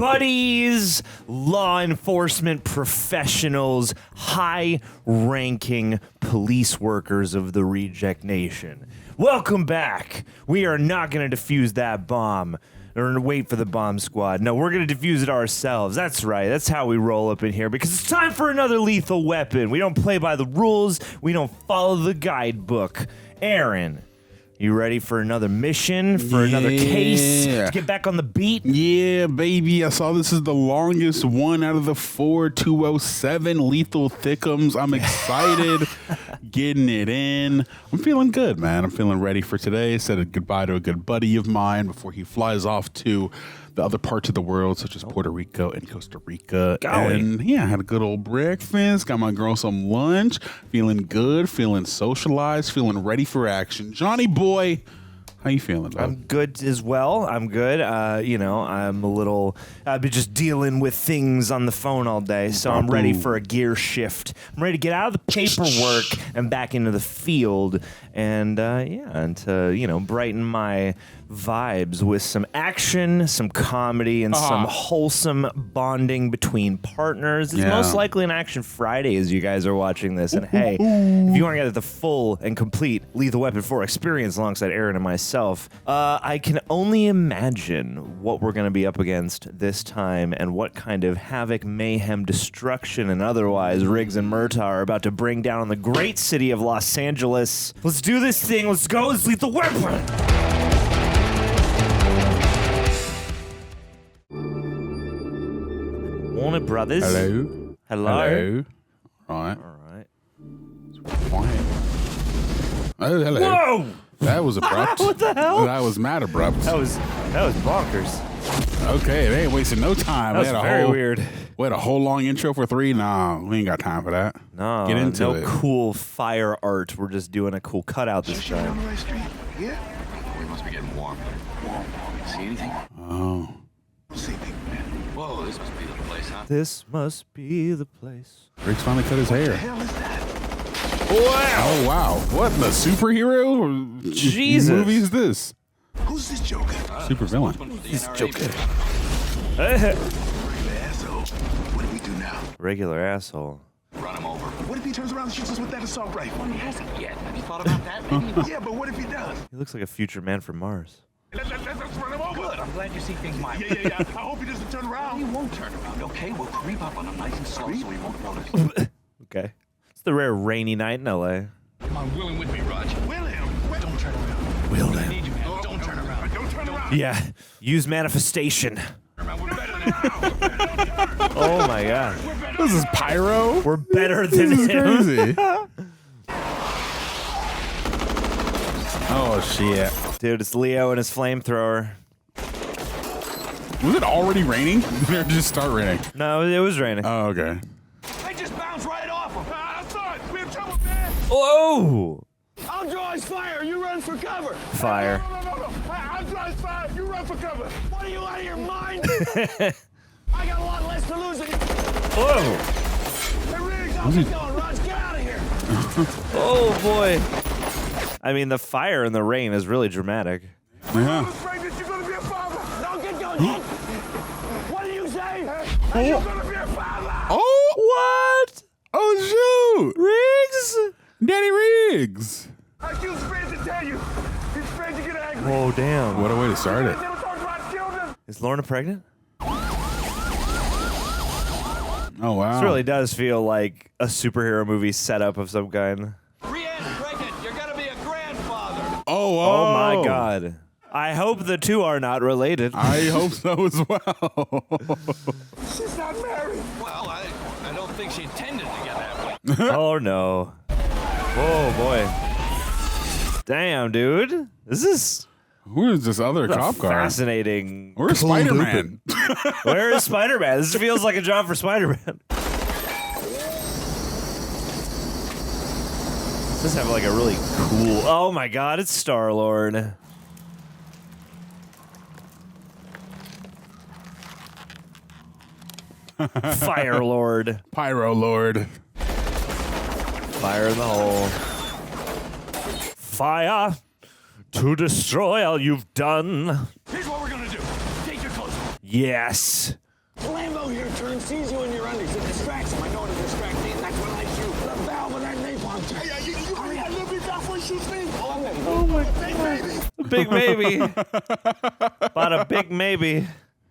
buddies, law enforcement professionals, high-ranking police workers of the Reject Nation. Welcome back. We are not going to defuse that bomb or wait for the bomb squad. No, we're going to defuse it ourselves. That's right. That's how we roll up in here because it's time for another lethal weapon. We don't play by the rules. We don't follow the guidebook. Aaron, you ready for another mission, for another case, to get back on the beat? Yeah, baby. I saw this is the longest one out of the 4207 lethal thickums. I'm excited getting it in. I'm feeling good, man. I'm feeling ready for today. Said a goodbye to a good buddy of mine before he flies off to the other parts of the world, such as Puerto Rico and Costa Rica. And yeah, I had a good old breakfast, got my girl some lunch, feeling good, feeling socialized, feeling ready for action. Johnny boy, how you feeling, bud? I'm good as well. I'm good. I've been just dealing with things on the phone all day, so I'm ready for a gear shift. I'm ready to get out of the paperwork and back into the field and to brighten my vibes with some action, some comedy, and some wholesome bonding between partners. It's most likely an Action Friday as you guys are watching this. And hey, if you want to get the full and complete Lethal Weapon 4 experience alongside Aaron and myself, I can only imagine what we're going to be up against this time and what kind of havoc, mayhem, destruction, and otherwise Riggs and Murtaugh are about to bring down on the great city of Los Angeles. Let's do this thing. Let's go. It's Lethal Weapon. Morning, brothers. Hello. Hello. All right. All right. It's quiet. Oh, hello. Whoa! That was abrupt. What the hell? That was mad abrupt. That was bonkers. Okay, they ain't wasting no time. That was very weird. We had a whole long intro for 3. Nah, we ain't got time for that. No, get into it. No cool fire art. We're just doing a cool cutout this time. On the right street? Yeah. We must be getting warm. Warm. See anything? Oh. See anything, man. Whoa, this must be the place, huh? This must be the place. Riggs finally cut his hair. What the hell is that? Wow! Oh, wow. What, the superhero Jesus. movie is this? Who's this joker? Super villain. This joker. Regular asshole. What do we do now? Regular asshole. Run him over. What if he turns around and shoots us with that assault rifle? He hasn't yet. Have you thought about that? Maybe. Yeah, but what if he does? He looks like a future man from Mars. Let's run him over. Good. I'm glad you see things my way. Yeah. I hope he doesn't turn around. He won't turn around, okay? We'll creep up on him nice and slow so he won't notice. Okay. It's the rare rainy night in L.A. Come on, wheel him with me, Roger. Wheel him. Don't turn around. Wheel I him. need you, man. Don't turn around. Don't turn around. Yeah. Use manifestation. We're better than him. Oh my god. This is Pyro? We're better than This is him. crazy. Oh, shit. Dude, it's Leo and his flamethrower. Was it already raining? Or did it just start raining? No, it was raining. Oh, okay. I just bounced right off him. I saw it. We have trouble, man. Whoa! I'll draw his fire. You run for cover. Fire. No. I'll draw his fire. You run for cover. What are you, out of your mind? I got a lot less to lose than you. Whoa! Hey, Riggs, I'll keep going. Raj, get out of here. Oh boy! I mean, the fire and the rain is really dramatic. Yeah. Pregnant, you're gonna be a father. No, get going. What do you say? Hey, you're gonna be a father. Oh! What? Oh, shoot! Riggs? Daddy Riggs! I feel afraid to tell you. He's afraid to get angry. Oh damn! What a way to start it. Never talk about children. Is Lorna pregnant? Oh, wow. This really does feel like a superhero movie setup of some kind. Brienne's pregnant. You're gonna be a grandfather. Oh my god. I hope the two are not related. I hope so as well. She's not married. Well, I don't think she intended to get that way. Oh no. Oh boy. Damn, dude. This is Who is this other cop car? fascinating. Where's Spider-Man? Where is Spider-Man? This feels like a job for Spider-Man. Does this have like a really cool... Oh my god, it's Star-Lord. Fire Lord. Pyro Lord. Fire in the hole. Fire to destroy all you've done. Here's what we're gonna do. Take your clothes off. Yes. Lambo here turns, sees you in your undies. It distracts him. I know to distract me, and that's when I shoot the valve of that napalm tank. Hey, you hurry up, little bit before he shoots me. Oh my God. Big maybe. About a big maybe.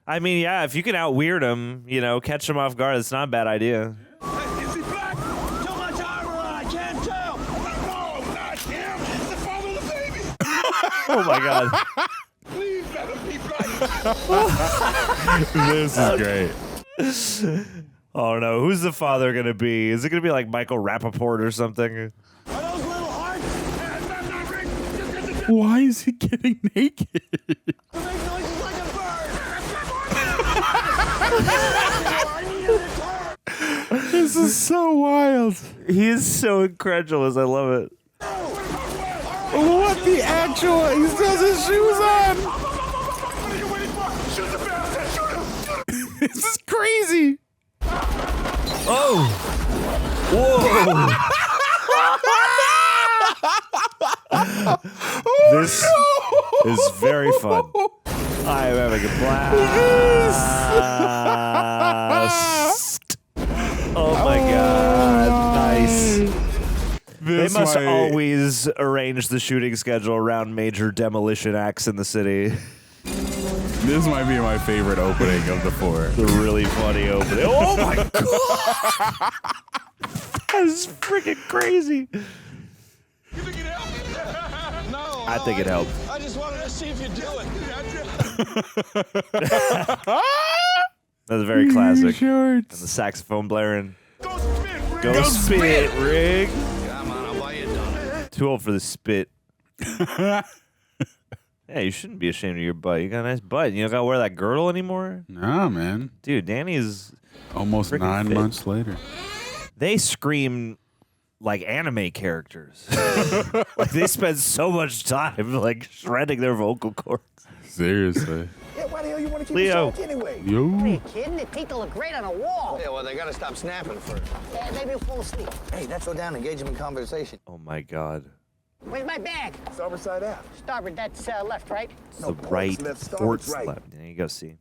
I mean, yeah, if you can out-weird him, you know, catch him off guard, it's not a bad idea. Hey, is he black? Too much armor on, I can't tell. No, not him. It's the father of the baby. Oh, my God. Please let him be black. This is great. Oh, no. Who's the father going to be? Is it going to be like Michael Rappaport or something? Are those little hearts? Not Rick. Just Why is he getting naked? make noises like a bird. I need a return. This is so wild. He is so incredulous. I love it. What the actual? He still has his shoes on. What are you waiting for? Shoot the bastard. Shoot him. This is crazy. Oh. Whoa. This is very fun. I am having a blast. Oh my God. Nice. They must always arrange the shooting schedule around major demolition acts in the city. This might be my favorite opening of the 4. The really funny opening. Oh my God. That is freaking crazy. You think it helped? No. I think it helped. I just wanted to see if you do it. That's very classic. Shorts. And the saxophone blaring. Go spit, Rick. Go spit, Rig. Come on, I'll buy you done. Too old for the spit. Yeah, you shouldn't be ashamed of your butt. You got a nice butt. You don't got to wear that girdle anymore? Nah, man. Dude, Danny's Almost freaking 9 fit. months later. They scream like anime characters. Like they spend so much time like shredding their vocal cords. Seriously. Yeah, why the hell you want to keep Leo. it short anyway? Yo. What are you kidding? The teeth will look great on a wall. Yeah, well, they gotta stop snapping first. Yeah, maybe you'll fall asleep. Hey, that's slow down. Engage them in conversation. Oh my God. Where's my bag? Starboard side out. Starboard, that's left, right? It's the No, ports right, left, starboard's ports right. left. There you go, see.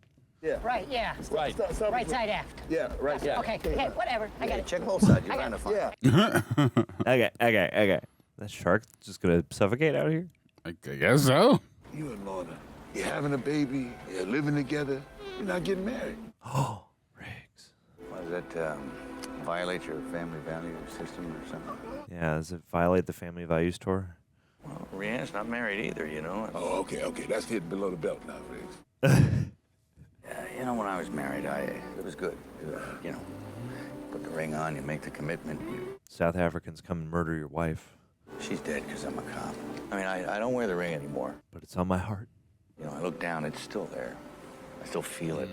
Right, yeah. Right. Right side aft. Yeah, right. Yeah. Okay, whatever. I got Hey, it. check both sides. You're I trying got to find. Yeah. Okay. That shark just gonna suffocate out here? I guess so. You and Lorna, you're having a baby, you're living together, you're not getting married. Oh, Riggs. Why does that violate your family value system or something? Yeah, does it violate the family values tour? Well, Rianne's not married either, you know. Oh, okay. That's hitting below the belt now, Riggs. You know, when I was married, it was good. You know, put the ring on, you make the commitment. South Africans come and murder your wife, She's dead because I'm a cop. I mean, I don't wear the ring anymore. but it's on my heart. You know, I look down, it's still there. I still feel it.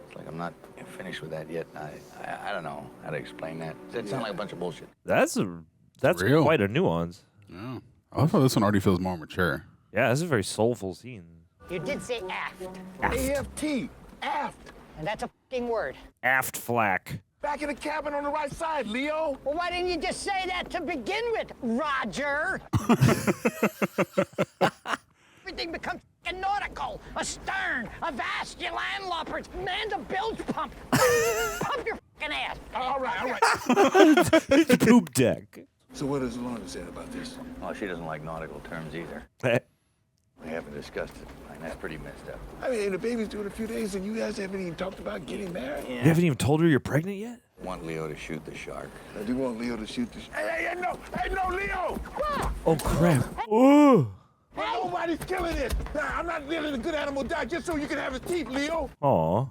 It's like I'm not finished with that yet. I don't know how to explain that. Does that sound like a bunch of bullshit? That's Real. quite a nuance. Yeah. I thought this one already feels more mature. Yeah, this is a very soulful scene. You did say aft, AFT, aft. and that's a f***ing word. Aft flak. Back in the cabin on the right side, Leo. Well, why didn't you just say that to begin with, Roger? Everything becomes f***ing nautical. A stern, a vast, you landloppers, man a bilge pump. Pump your f***ing ass. All right. Poop deck. So what does Lorna say about this? Oh, she doesn't like nautical terms either. We haven't discussed it. And that's pretty messed up. I mean, the baby's due in a few days, and you guys haven't even talked about getting married. You haven't even told her you're pregnant yet? I want Leo to shoot the shark. I do want Leo to shoot the. Hey, no, Leo! Oh, crap. Ooh. Nobody's killing it. Nah, I'm not letting a good animal die just so you can have his teeth, Leo. Aw.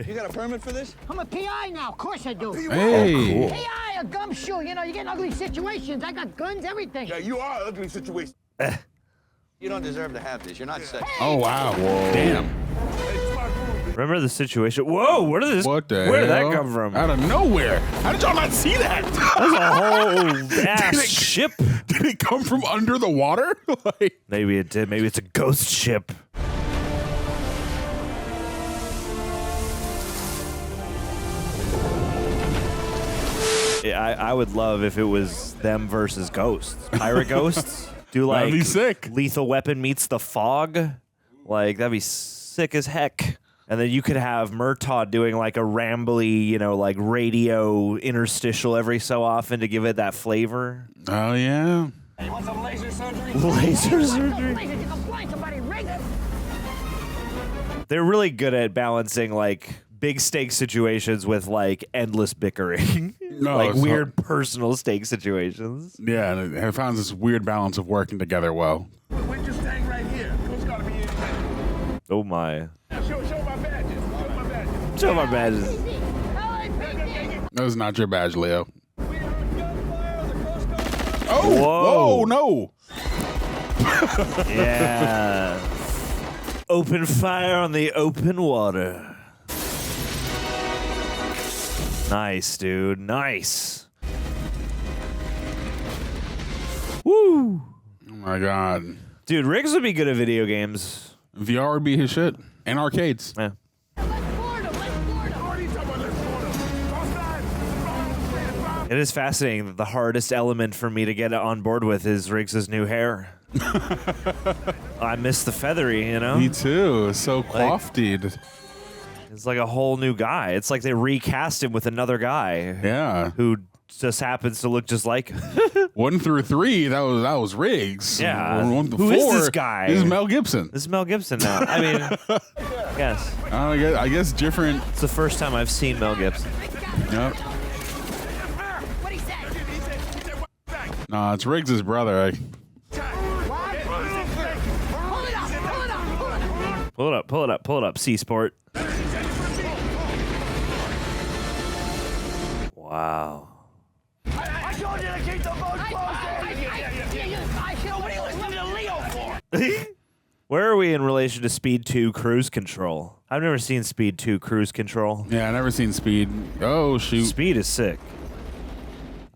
You got a permit for this? I'm a PI now, of course I do. Hey. PI, a gumshoe, you know, you get in ugly situations. I got guns, everything. Yeah, you are an ugly situation. You don't deserve to have this. You're not safe. Oh, wow. Damn. Hey, smart move. Remember the situation? Whoa, where did What the Where did that hell? come from? Out of nowhere. How did y'all not see that? That's a whole ass Did it- ship. Did it come from under the water? Like, Maybe it did. Maybe it's a ghost ship. Yeah, I would love if it was them versus ghosts. Pirate ghosts. Do like That'd be sick. Lethal Weapon meets the fog. Like that'd be sick as heck. And then you could have Murtaugh doing like a rambly, you know, like radio interstitial every so often to give it that flavor. Oh, yeah. You want some laser surgery? Laser surgery. You can blind somebody, Riggs. They're really good at balancing like big stake situations with like endless bickering. No, like it's weird personal stake situations. Yeah, and it found this weird balance of working together well. We're just staying right here. Who's got to be in? Oh my. Show my badges. Show my badges. Show my badges. That was not your badge, Leo. We heard gunfire. The Coast Guard. Oh, Whoa. whoa, no. Yeah. Open fire on the open water. Nice, dude. Nice. Woo. Oh, my God. Dude, Riggs would be good at video games. VR would be his shit. And arcades. Yeah. It is fascinating that the hardest element for me to get on board with is Riggs' new hair. I miss the feathery, you know? Me too. So coiffed. It's like a whole new guy. It's like they recast him with another guy. Yeah. Who just happens to look just like 1 through 3, that was Riggs. Yeah. 1 to Who 4, is this guy? This is Mel Gibson. This is Mel Gibson now. I mean, yes. I guess different. It's the first time I've seen Mel Gibson. Yep. Nah, it's Riggs' brother. Pull it up, C-Sport. Wow. I told you to keep the boat closed. Nobody listened to Leo for. Where are we in relation to Speed 2 Cruise Control? I've never seen Speed 2 Cruise Control. Yeah, I never seen Speed. Oh, shoot. Speed is sick.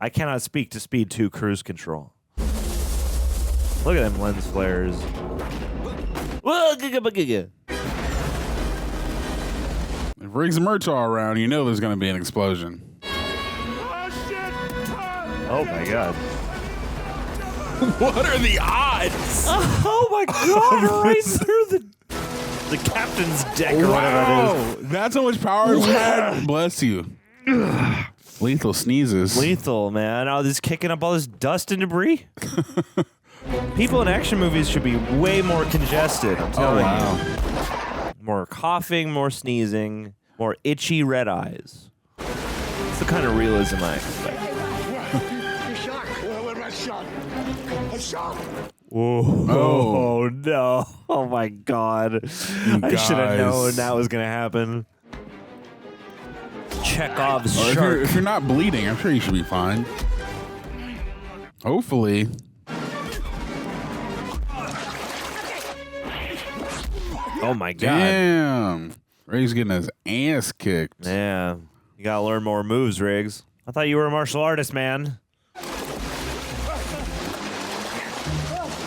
I cannot speak to Speed 2 Cruise Control. Look at them lens flares. Whoa, giga. If Riggs and Murtaugh around, you know there's going to be an explosion. Oh my god. What are the odds? Oh my god, right through the captain's deck or whatever it is. That's how much power we had. Bless you. Lethal sneezes. Lethal, man. Oh, this kicking up all this dust and debris. People in action movies should be way more congested, I'm telling you. More coughing, more sneezing, more itchy red eyes. It's the kind of realism I expect. What about shark? A shark. Whoa. Oh. Oh no. Oh my god. I should have known that was going to happen. Chekhov's shark. If you're not bleeding, I'm sure you should be fine. Hopefully. Oh my god. Damn. Riggs getting his ass kicked. Yeah. You got to learn more moves, Riggs. I thought you were a martial artist, man.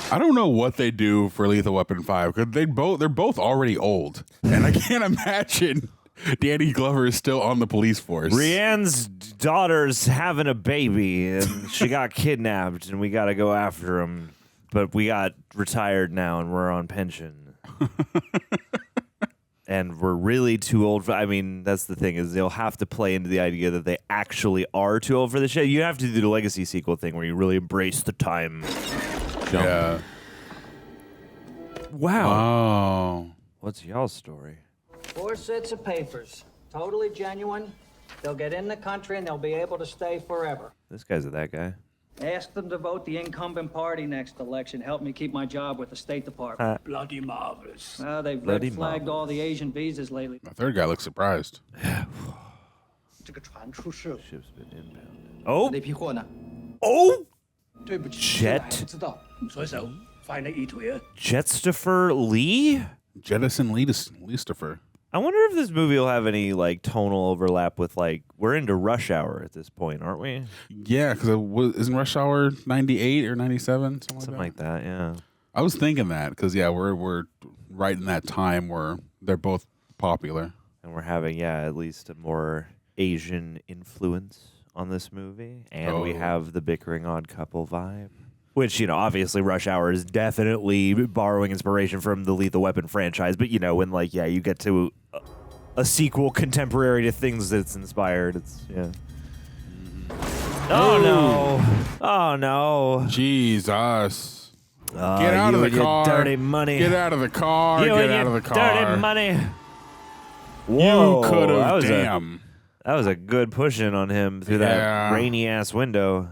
I don't know what they do for Lethal Weapon 5 because they're both already old, and I can't imagine Danny Glover is still on the police force. Rianne's daughter's having a baby, and she got kidnapped, and we got to go after him. But we got retired now, and we're on pension. And we're really too old for, I mean, that's the thing, is they'll have to play into the idea that they actually are too old for this shit. You have to do the legacy sequel thing where you really embrace the time. Yeah. Wow. Oh. What's y'all's story? 4 sets of papers, totally genuine. They'll get in the country and they'll be able to stay forever. This guy's that guy. Ask them to vote the incumbent party next election. Help me keep my job with the State Department. Bloody marvelous. Well, they've Bloody red flagged all the Asian visas lately. The third guy looks surprised. Ship's been impounded. Oh! 那批货呢？ Oh! 对不起， Jet 我还不知道。水手快你一腿啊！ Jetstaffer Lee? Jettison Lucifer. I wonder if this movie will have any like tonal overlap with like we're into Rush Hour at this point, aren't we? Yeah, because isn't Rush Hour 98 or 97? Something like that, yeah. I was thinking that because we're right in that time where they're both popular. And we're having at least a more Asian influence on this movie, and we have the bickering odd couple vibe. Which, obviously Rush Hour is definitely borrowing inspiration from the Lethal Weapon franchise. But, when, you get to a sequel contemporary to things that's inspired, it's, yeah. Oh, no. Oh, no. Jesus. Get out you of the and your car. dirty money. Get out of the car. You Get and out your of the car. dirty money. Whoa. You could have. That Damn. that was a good push-in on him through that rainy-ass window.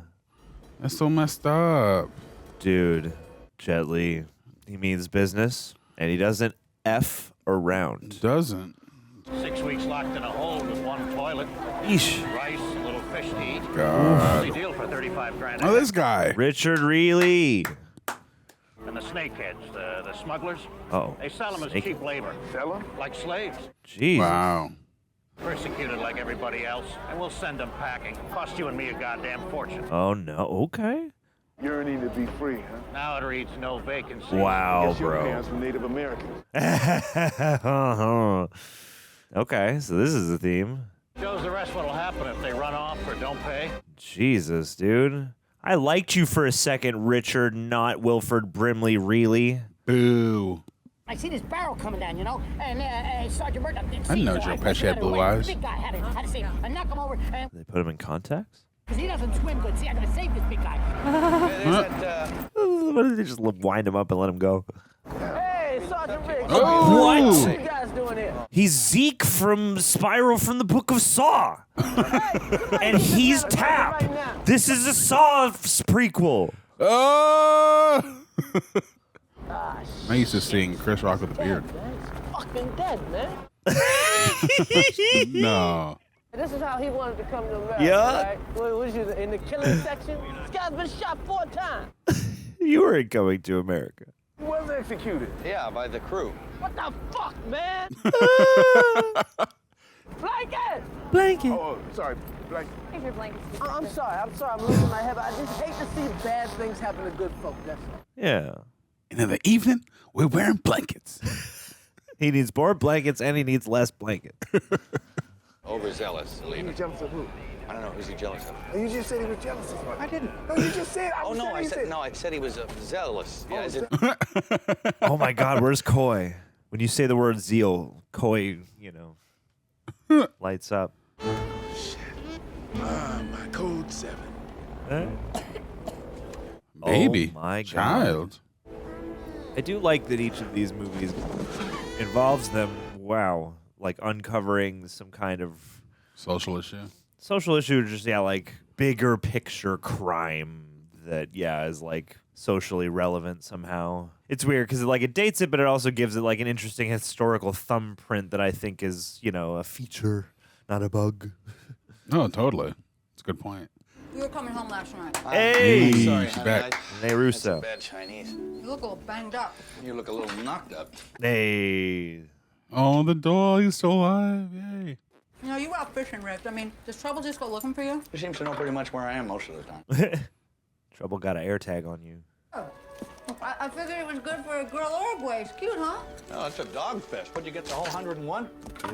That's so messed up. Dude, Jet Li, he means business, and he doesn't F around. Doesn't. 6 weeks locked in a hole with one toilet. Yeesh. Rice, a little fish to eat. God. Only deal for 35 grand. Oh, this guy. Richard Reilly. And the snakeheads, the smugglers. Oh. They sell them as cheap labor. Sell them? Like slaves. Jeez. Wow. Persecuted like everybody else. And we'll send them packing. Cost you and me a goddamn fortune. Oh, no. Okay. Yearning to be free, huh? Now it reads no vacancy. Wow, Guess your bro. parents were Native Americans. Okay, so this is the theme. Shows the rest what'll happen if they run off or don't pay. Jesus, dude. I liked you for a second, Richard, not Wilford Brimley Reilly. Boo. I see this barrel coming down, and Sergeant Murtaugh didn't see I know it, so Joe I Pesci had got blue away. eyes. The big guy had to see him. I knock him over, and They put him in contacts? because he doesn't swim good. See, I gotta save this big guy. Why did they just wind him up and let him go? Hey, Sergeant Riggs. Oh. What? What you guys doing here? He's Zeke from Spiral from the Book of Saw. And he's Tap. Right now. This is a Saw prequel. Oh! I used to sing Chris Rock with a beard. Fucking dead, man. No. This is how he wanted to come to America, Yeah. right? What was you, in the killing section? This guy's been shot 4 times. You weren't coming to America. He was executed. Yeah, by the crew. What the fuck, man? Blanket! Blanket. Oh, sorry, blanket. Here's your blanket. I'm sorry, I'm losing my head. I just hate to see bad things happen to good folk, that's all. Yeah. And in the evening, we're wearing blankets. He needs more blankets and he needs less blanket. Overzealous, He leave was it. jealous of who? I don't know, who's he jealous of? Oh, you just said he was jealous of somebody. I didn't. No, you just said. Oh, no, I said he was zealous. Yeah, is it? Oh my God, where's Coy? When you say the word zeal, Coy, lights up. My code 7. Baby. Oh my God. Child. I do like that each of these movies involves them, uncovering some kind of Social issue. social issue, or just, bigger picture crime that, is, socially relevant somehow. It's weird because, it dates it, but it also gives it, an interesting historical thumbprint that I think is, a feature, not a bug. No, totally. It's a good point. We were coming home last night. Hey! Sorry, She's honey, back. Hey, That's Russo. some bad Chinese. You look a little banged up. You look a little knocked up. Hey. Oh, the dog is still alive. Yay. You were out fishing, Rick. I mean, does Trouble just go looking for you? He seems to know pretty much where I am most of the time. Trouble got an air tag on you. Oh. I figured it was good for a girl or a boy. It's cute, huh? No, it's a dog fest. But you get the whole 101?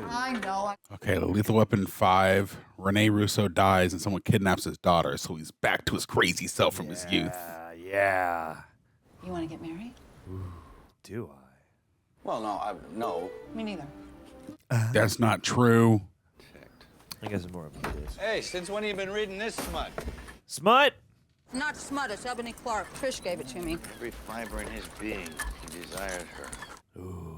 I know. Okay, Lethal Weapon 5. Rene Russo dies and someone kidnaps his daughter, so he's back to his crazy self from his youth. Yeah. You want to get married? Do I? Well, no. Me neither. That's not true. I guess it's more of this. Hey, since when have you been reading this smut? Smut! Not smut. It's Ebony Clark. Trish gave it to me. Every fiber in his being, he desired her. Ooh.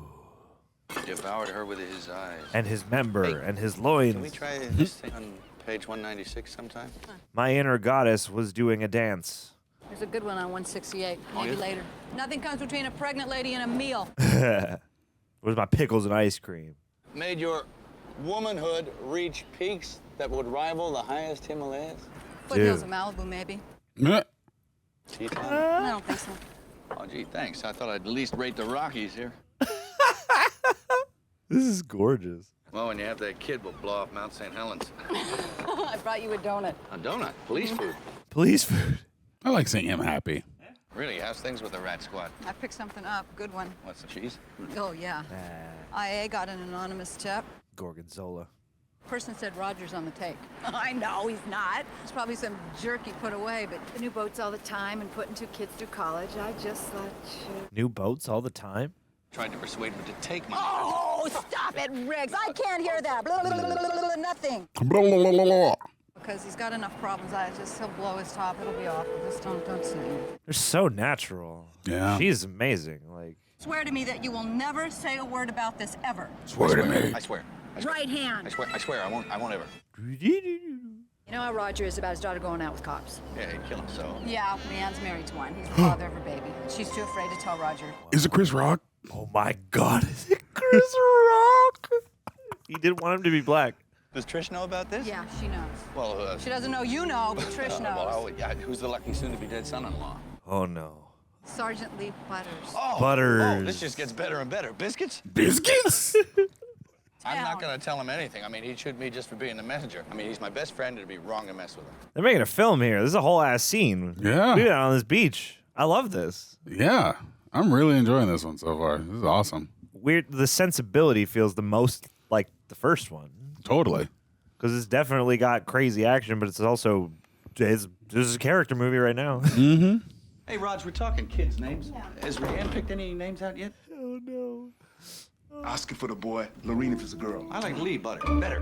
He devoured her with his eyes. And his member, Hey, and his Can loins. we try this thing on page 196 sometime? My inner goddess was doing a dance. There's a good one on 168. Maybe yeah? later. Nothing comes between a pregnant lady and a meal. Where's my pickles and ice cream? Made your womanhood reach peaks that would rival the highest Himalayas? Foothills Dude. of Malibu, maybe. Teton? I don't think so. Oh, gee, thanks. I thought I'd at least rate the Rockies here. This is gorgeous. Well, when you have that kid, we'll blow off Mount St. Helens. I brought you a donut. A donut. Police food. Police food. I like seeing him happy. Really, how's things with the rat squad? I picked something up. Good one. What's the cheese? Oh, yeah. IA got an anonymous tip. Gorgonzola. Person said Roger's on the take. I know he's not. It's probably some jerk he put away, but the new boats all the time and putting 2 kids through college. I just thought, New boats all the time? Tried to persuade him to take my... Oh, stop it, Riggs. I can't hear that. Blah, blah, blah, blah, blah, blah, nothing. because he's got enough problems. He'll blow his top. It'll be awful. Just don't say it. They're so natural. Yeah. She's amazing. Like, Swear to me that you will never say a word about this ever. Swear to me. I swear. Right hand. I swear. I won't ever. You know how Roger is about his daughter going out with cops? Yeah, he'd kill him, so. Yeah, Leanne's married to one. He's the father of her baby. She's too afraid to tell Roger. Is it Chris Rock? oh my God, is it Chris Rock? He didn't want him to be black. Does Trish know about this? Yeah, she knows. Well, She doesn't know you know, but Trish knows. Well, who's the lucky soon-to-be dead son-in-law? Oh no. Sergeant Lee Butters. Oh, Butters. Oh, this just gets better and better. Biscuits? Biscuits? I'm not going to tell him anything. I mean, he'd shoot me just for being the messenger. I mean, he's my best friend. It'd be wrong to mess with him. They're making a film here. This is a whole ass scene. Yeah. We've been on this beach. I love this. Yeah. I'm really enjoying this one so far. This is awesome. Weird. The sensibility feels the most like the first one. Totally. Because it's definitely got crazy action, but it's also this is a character movie right now. Mm-hmm. Hey, Raj, we're talking kids' names. Has Rianne picked any names out yet? Oh no. Oscar for the boy, Lorene if it's a girl. I like Lee better. Better.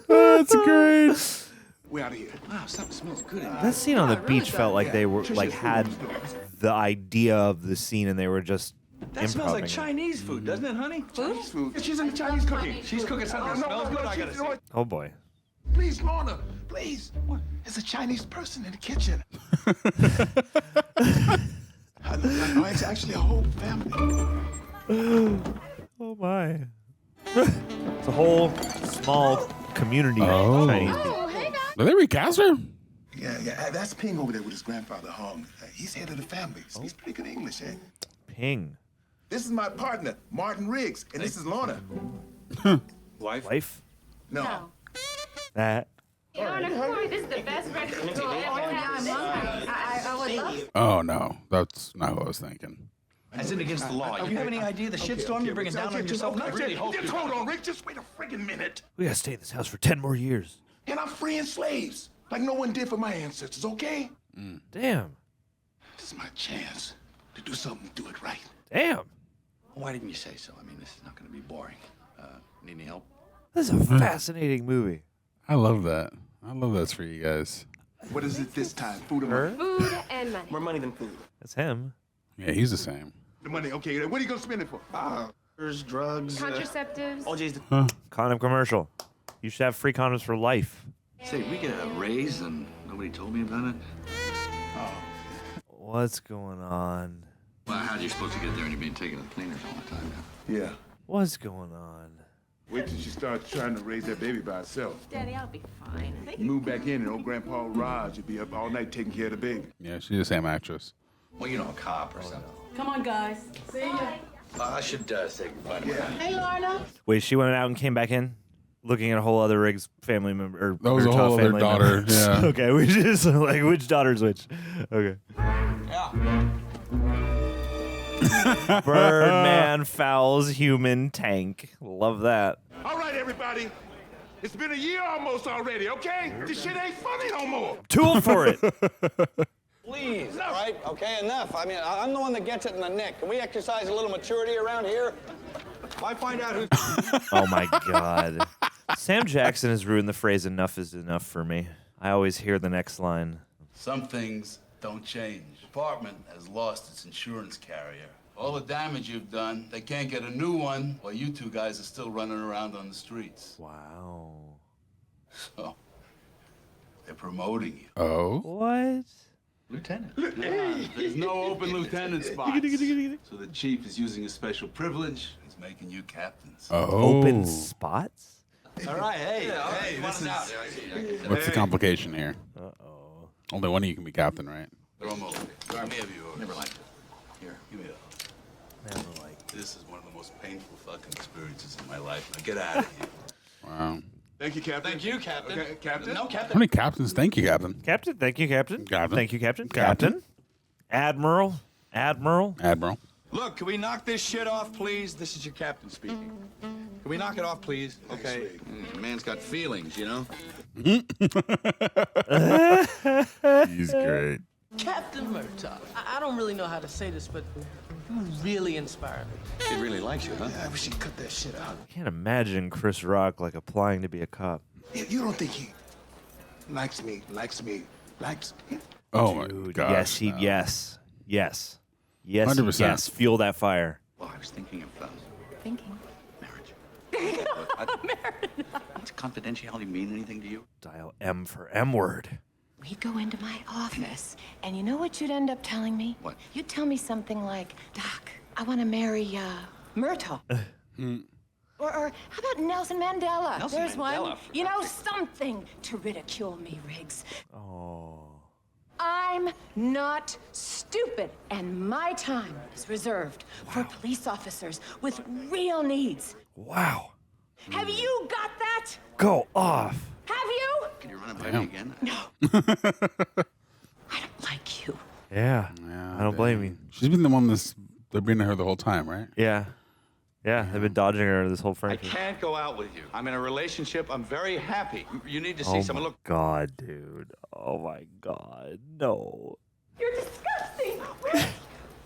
That's great. We're out of here. Wow, something smells good in here. That scene on the it really beach felt does. like they were like had the idea of the scene and they were just That smells like improvising it. Chinese food, doesn't it, honey? Chinese food. She's in Chinese cooking. She's cooking something that smells good. I gotta see. Oh boy. Please, Lorna, please. What? There's a Chinese person in the kitchen. No, it's actually a whole family. Oh my. It's a whole small community Oh. of Chinese people. Did they recast her? Yeah. That's Ping over there with his grandfather, Hong. He's head of the family. So he's pretty good English, eh? Ping. This is my partner, Martin Riggs, and this is Lorna. Wife? No. That. This is the best breakfast girl ever. Oh, yeah, I'm hungry. I would love. Oh, no. That's not what I was thinking. As in against the law. You have any idea the shitstorm you're bringing down on yourself? I really hope Just hold on, Rick. Just wait a friggin' minute. We gotta stay in this house for 10 more years. And I'm freeing slaves, like no one did for my ancestors, okay? Damn. This is my chance to do something to do it right. Damn. Why didn't you say so? I mean, this is not going to be boring. Need any help? This is a fascinating movie. I love that. I love that's for you guys. What is it this time? Food or Her? money? Food and money. More money than food. That's him. Yeah, he's the same. The money, okay. What are you going to spend it for? Drugs. Contraceptives. OJ's. Condom commercial. You should have free condoms for life. Say, we get a raise and nobody told me about it? What's going on? Well, how'd you supposed to get there and you're being taken to cleaners all the time now? Yeah. What's going on? Wait till she starts trying to raise that baby by herself. Daddy, I'll be fine. You move back in and old Grandpa Raj will be up all night taking care of the baby. Yeah, she's the same actress. Well, you know, a cop or something. Come on, guys. See ya. I should say goodbye to my Hey, Lorna. Wait, she went out and came back in? Looking at a whole other Riggs family member. Or That was a Murtaugh whole other family daughter, member. yeah. Okay, we just like which daughter's which. Okay. Birdman fouls human tank. Love that. All right, everybody. It's been a year almost already, okay? This shit ain't funny no more. Tool for it. Please, all right? Okay, enough. I mean, I'm the one that gets it in the neck. Can we exercise a little maturity around here? If I find out who's... Oh my God. Sam Jackson has ruined the phrase "enough is enough" for me. I always hear the next line. Some things don't change. The department has lost its insurance carrier. All the damage you've done, they can't get a new one while you two guys are still running around on the streets. Wow. So, they're promoting you. Oh? What? Lieutenant. There's no open lieutenant spots. So the chief is using a special privilege. He's making you captains. Oh. Open spots? All right, hey, this is... What's the complication here? Uh-oh. Only one of you can be captain, right? Throw him over. Let me have you over. Never liked it. Here, give me that. Never like. This is one of the most painful fucking experiences of my life. Now get out of here. Wow. Thank you, Captain. Thank you, Captain. Okay, Captain? No, How Captain. many captains? Thank you, Captain. Captain, thank you, Captain. Captain. Thank you, Captain. Captain. Admiral. Admiral. Look, can we knock this shit off, please? This is your captain speaking. Can we knock it off, please? Okay. Man's got feelings, you know? He's great. Captain Murtaugh. I don't really know how to say this, but you really inspire me. He really likes you, huh? Yeah, we should cut that shit out. I can't imagine Chris Rock like applying to be a cop. You don't think he likes me? Oh Dude, my god. yes, yes, 100%. yes. Fuel that fire. Well, I was thinking of Thinking. marriage. Does confidentiality mean anything to you? Dial M for M word. We'd go into my office, and you know what you'd end up telling me? What? You'd tell me something like, Doc, I want to marry Murtaugh. Or how about Nelson Mandela? Nelson There's Mandela, one. for You know, something to ridicule me, Riggs. Oh. I'm not stupid, and my time is reserved for police officers with real needs. Wow. Have you got that? Go off. Have you? Can you run it by me again? No. I don't like you. Yeah. I don't blame you. She's been the one they've been to her the whole time, right? Yeah. Yeah, they've been dodging her this whole I franchise. can't go out with you. I'm in a relationship. I'm very happy. You need to see Oh someone. my Look, God, dude. Oh my God. No. You're disgusting.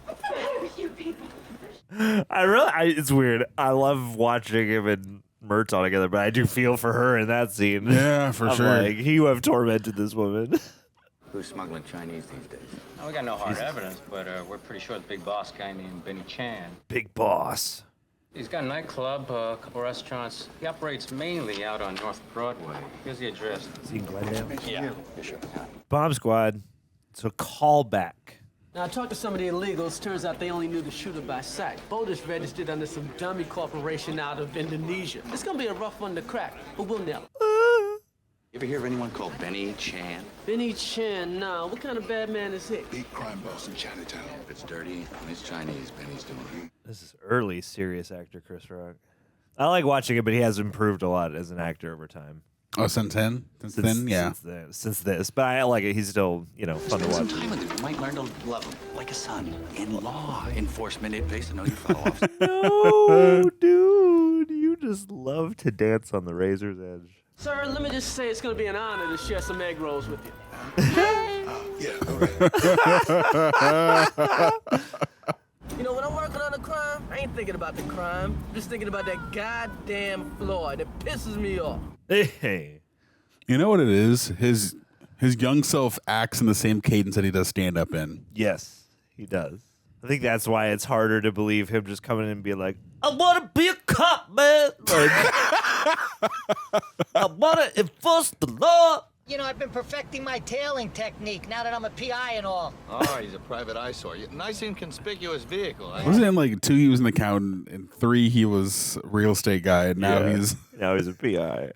What's the matter with you people? It's weird. I love watching him and Murtaugh together, but I do feel for her in that scene. Yeah, for I'm sure. Like, you have tormented this woman. Who's smuggling Chinese these days? Now, we got no hard evidence, but we're pretty sure the big boss guy named Benny Chan. Big boss. He's got a nightclub, a couple restaurants. He operates mainly out on North Broadway. Here's the address. Is he in Glendale? Yeah. Sure. Bomb Squad. It's a callback. Now, I talked to some of the illegals. Turns out they only knew the shooter by sight. Both is registered under some dummy corporation out of Indonesia. It's gonna be a rough one to crack, but we'll nail it. You ever hear of anyone called Benny Chan? Benny Chan, nah. What kind of bad man is he? Big crime boss in Chinatown. If it's dirty and it's Chinese, Benny's doing it. This is early serious actor Chris Rock. I like watching it, but he has improved a lot as an actor over time. Oh, since then? Since then, yeah. Since this. But I like it. He's still, fun to Spend watch. some time with him. You might learn to love him like a son. In law enforcement, it pays to know your fellow officers. No, dude. You just love to dance on the razor's edge. Sir, let me just say it's gonna be an honor to share some egg rolls with you. You know, when I'm working on a crime, I ain't thinking about the crime. I'm just thinking about that goddamn Floyd. It pisses me off. Hey. You know what it is? His young self acts in the same cadence that he does stand up in. Yes, he does. I think that's why it's harder to believe him just coming in and being like, I want to be a cop, man. Like, I want to enforce the law. You know, I've been perfecting my tailing technique now that I'm a PI and all. Oh, he's a private eyesore. Nice inconspicuous vehicle. Wasn't it in like 2 he was an accountant, and 3 he was a real estate guy, and now he's a PI.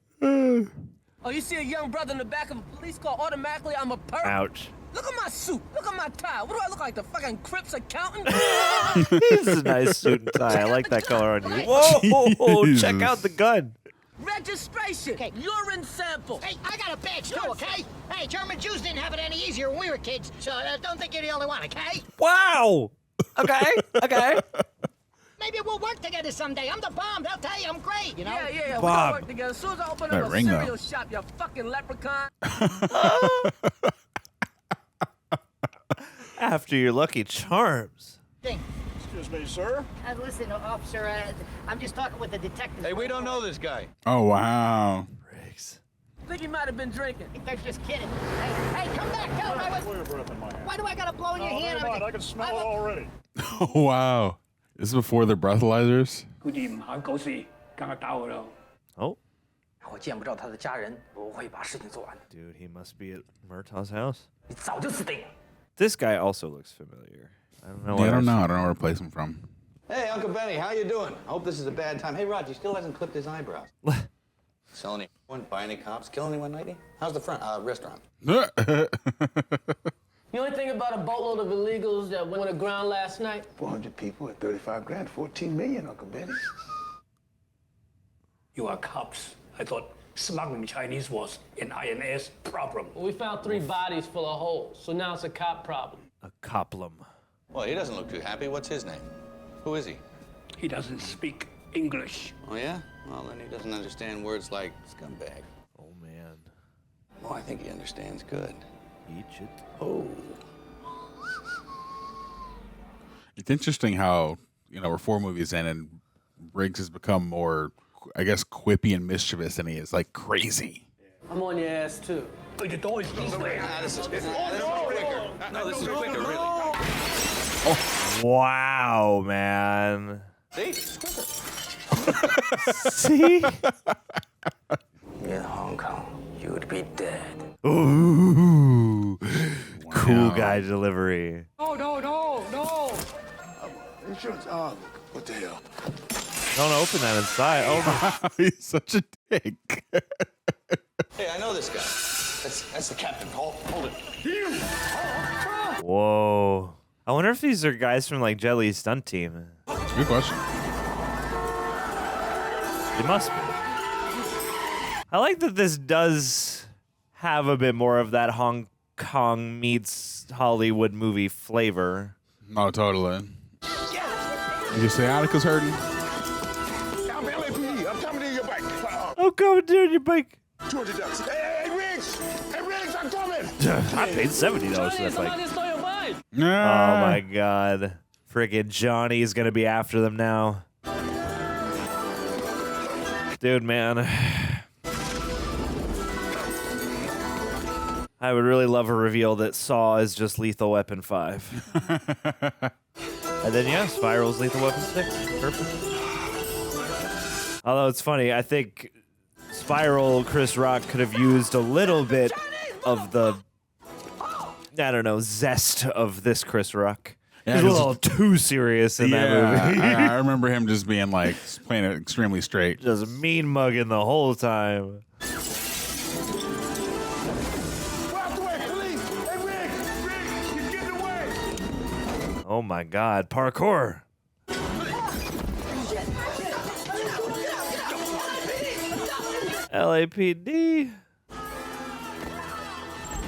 Oh, you see a young brother in the back of a police car, automatically I'm a perp. Ouch. Look at my suit. Look at my tie. What do I look like, the fucking Crips accountant? This is a nice suit and tie. I like that color on you. Whoa, check out the gun. Registration. Okay. Urine sample. Hey, I got a badge too, okay? Hey, German Jews didn't have it any easier when we were kids, so don't think you're the only one, okay? Wow. Okay. Maybe we'll work together someday. I'm the bomb. They'll tell you I'm great, you know? Yeah, we Bob. gotta work together. As soon as I open That up a ring, though. cereal shop, you fucking leprechaun. After your Lucky Charms. Excuse me, sir. Listen, officer, I'm just talking with the detective. Hey, we don't know this guy. Oh, wow. Riggs. I think he might have been drinking. I think they're just kidding. Hey, come back. Tell him I was... Why do I gotta blow in your hand? I can smell it already. Oh, wow. This is before the breathalyzers? Good evening，狗屎，刚刚打我了。 Oh. 我见不着他的家人，我会把事情做完。 Dude, he must be at Murtaugh's house. 你早就死定了。 This guy also looks familiar. I don't know. I don't know where to place him from. Hey, Uncle Benny, how you doing? I hope this is a bad time. Hey, Rod, he still hasn't clipped his eyebrows. Selling anyone, buy any cops, kill anyone lately? How's the front restaurant? The only thing about a boatload of illegals that went aground last night. 400 people at 35 grand, 14 million, Uncle Benny. You are cops. I thought smuggling Chinese was an INS problem. Well, we found 3 bodies full of holes, so now it's a cop problem. A coplum. Well, he doesn't look too happy. What's his name? Who is he? He doesn't speak English. Oh, yeah? Well, then he doesn't understand words like scumbag. Oh, man. Oh, I think he understands good. Egypt. Oh. It's interesting how, we're 4 movies in and Riggs has become more, I guess, quippy and mischievous than he is, like crazy. I'm on your ass, too. But your door is quicker. This is quicker. No, this is quicker, really. Oh. Wow, man. See? It's quicker. See? In Hong Kong, you would be dead. Ooh. Cool guy delivery. No. Insurance. What the hell? Don't open that inside. Oh, my. He's such a dick. Hey, I know this guy. That's the captain. Hold it. Whoa. I wonder if these are guys from like Jet Li's stunt team. Good question. They must be. I like that this does have a bit more of that Hong Kong meets Hollywood movie flavor. No, totally. Did you say Attica's hurting? I'm LAPD. I'm coming to your bike. I'm coming to your bike. 200 ducks. Hey, Riggs! Hey, Riggs, I'm coming! I paid $70 for that bike. Oh Nah. my god. Freaking Johnny's gonna be after them now. Dude, man. I would really love a reveal that Saw is just Lethal Weapon 5. And then, yeah, Spiral's Lethal Weapon 6. Perfect. Although it's funny, I think Spiral, Chris Rock could have used a little bit of the, I don't know, zest of this Chris Rock. Yeah, He's a little too serious in that movie. I remember him just being like, playing it extremely straight. Just mean mugging the whole time. Oh my god, parkour. LAPD.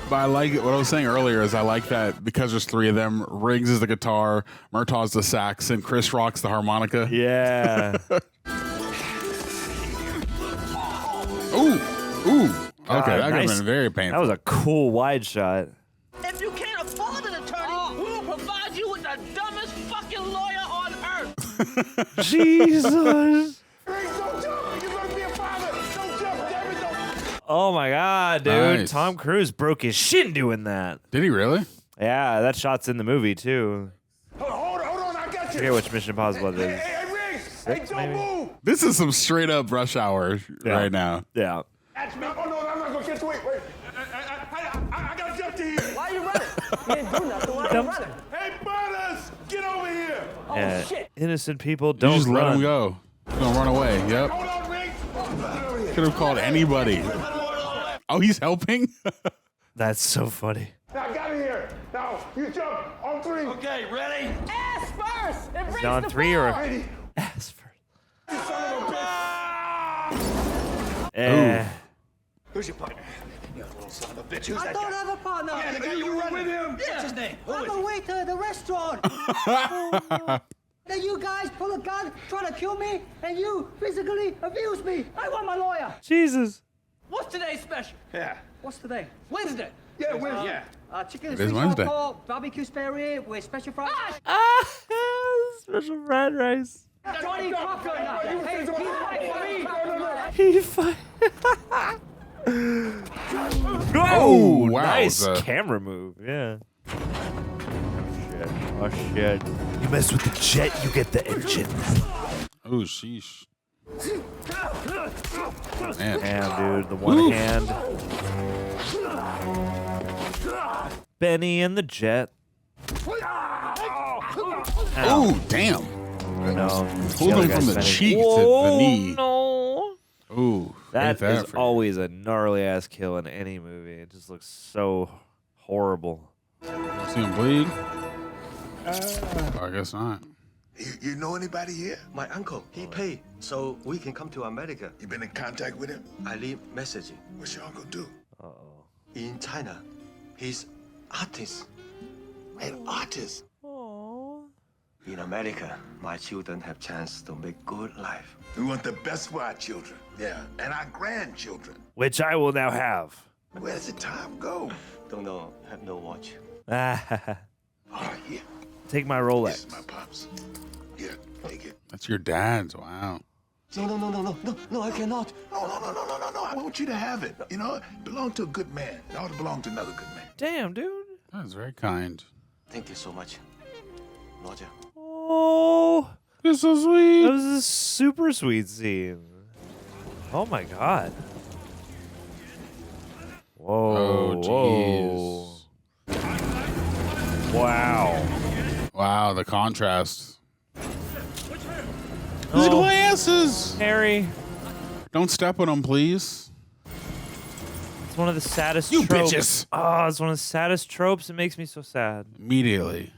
But I like it. What I was saying earlier is I like that because there's 3 of them. Riggs is the guitar, Murtaugh's the sax, and Chris Rock's the harmonica. Yeah. Ooh. Okay, that could nice. have been very painful. That was a cool wide shot. If you can't afford an attorney, we'll provide you with the dumbest fucking lawyer on earth. Jesus. Riggs, don't jump! You're gonna be a father! Don't jump, damn it, don't... Oh my god, dude. Nice. Tom Cruise broke his shin doing that. Did he really? Yeah, that shot's in the movie too. Hold on, I got I you! forget which Mission Impossible it is. Hey, Riggs! 6, Hey, don't maybe? move! This is some straight up Rush Hour right now. Yeah. That's me. Oh, no, I'm not gonna get to it. Wait. I gotta jump to here. Why are you running? You didn't do nothing. Why are you running? Hey, Butters! Get over here! Yeah. shit. Innocent people You don't just run. let him go. He's gonna run away. Yep. Hold on, Riggs! Could have called anybody. Oh, he's helping? That's so funny. Now, I got it here. Now, you jump on 3. Okay, ready? Ass first. It brings On the 3 or Ready? ass first. You son of a bitch! Eh. Who's your partner? You little son of a bitch. Who's I that don't guy? have a partner. Yeah, the guy you were with him. What's his name? I'm a waiter at the restaurant. Then you guys pull a gun, try to kill me, and you physically abuse me. I want my lawyer. Jesus. What's today's special? Yeah. What's today? Wednesday. Yeah, yeah. Chicken It is sweet Wednesday. hot, barbecue spare rib with special fried rice. Ah, special fried rice. Johnny Cochran. Hey, he's right for me. He fight. Oh, wow. Nice camera move. Yeah. Oh shit. You mess with the jet, you get the engine. Oh, sheesh. Man. Damn, dude, the one Oof. hand. Benny and the jet. Oh, damn. No. Pulled him from the cheek to the knee. No. Ooh. That is for you. always a gnarly ass kill in any movie. It just looks so horrible. See him bleed? I guess not. You know anybody here? My uncle, he paid so we can come to America. You been in contact with him? I leave message. What's your uncle do? Uh-oh. In China, he's artist. An artist? Aww. In America, my children have chance to make good life. We want the best for our children, yeah, and our grandchildren. Which I will now have. Where does the time go? Don't know, have no watch. Oh, here. Take my Rolex. This is my pops. Here, take it. That's your dad's. Wow. No, I cannot. No. I want you to have it. You know, it belonged to a good man. It ought to belong to another good man. Damn, dude. That was very kind. Thank you so much, Roger. Oh, you're so sweet. That was a super sweet scene. Oh my god. Whoa. Oh, jeez. Wow. Wow, the contrast. Oh. His glasses. Harry. Don't step on them, please. It's one of the saddest You tropes. bitches. Oh, it's one of the saddest tropes. It makes me so sad. Immediately.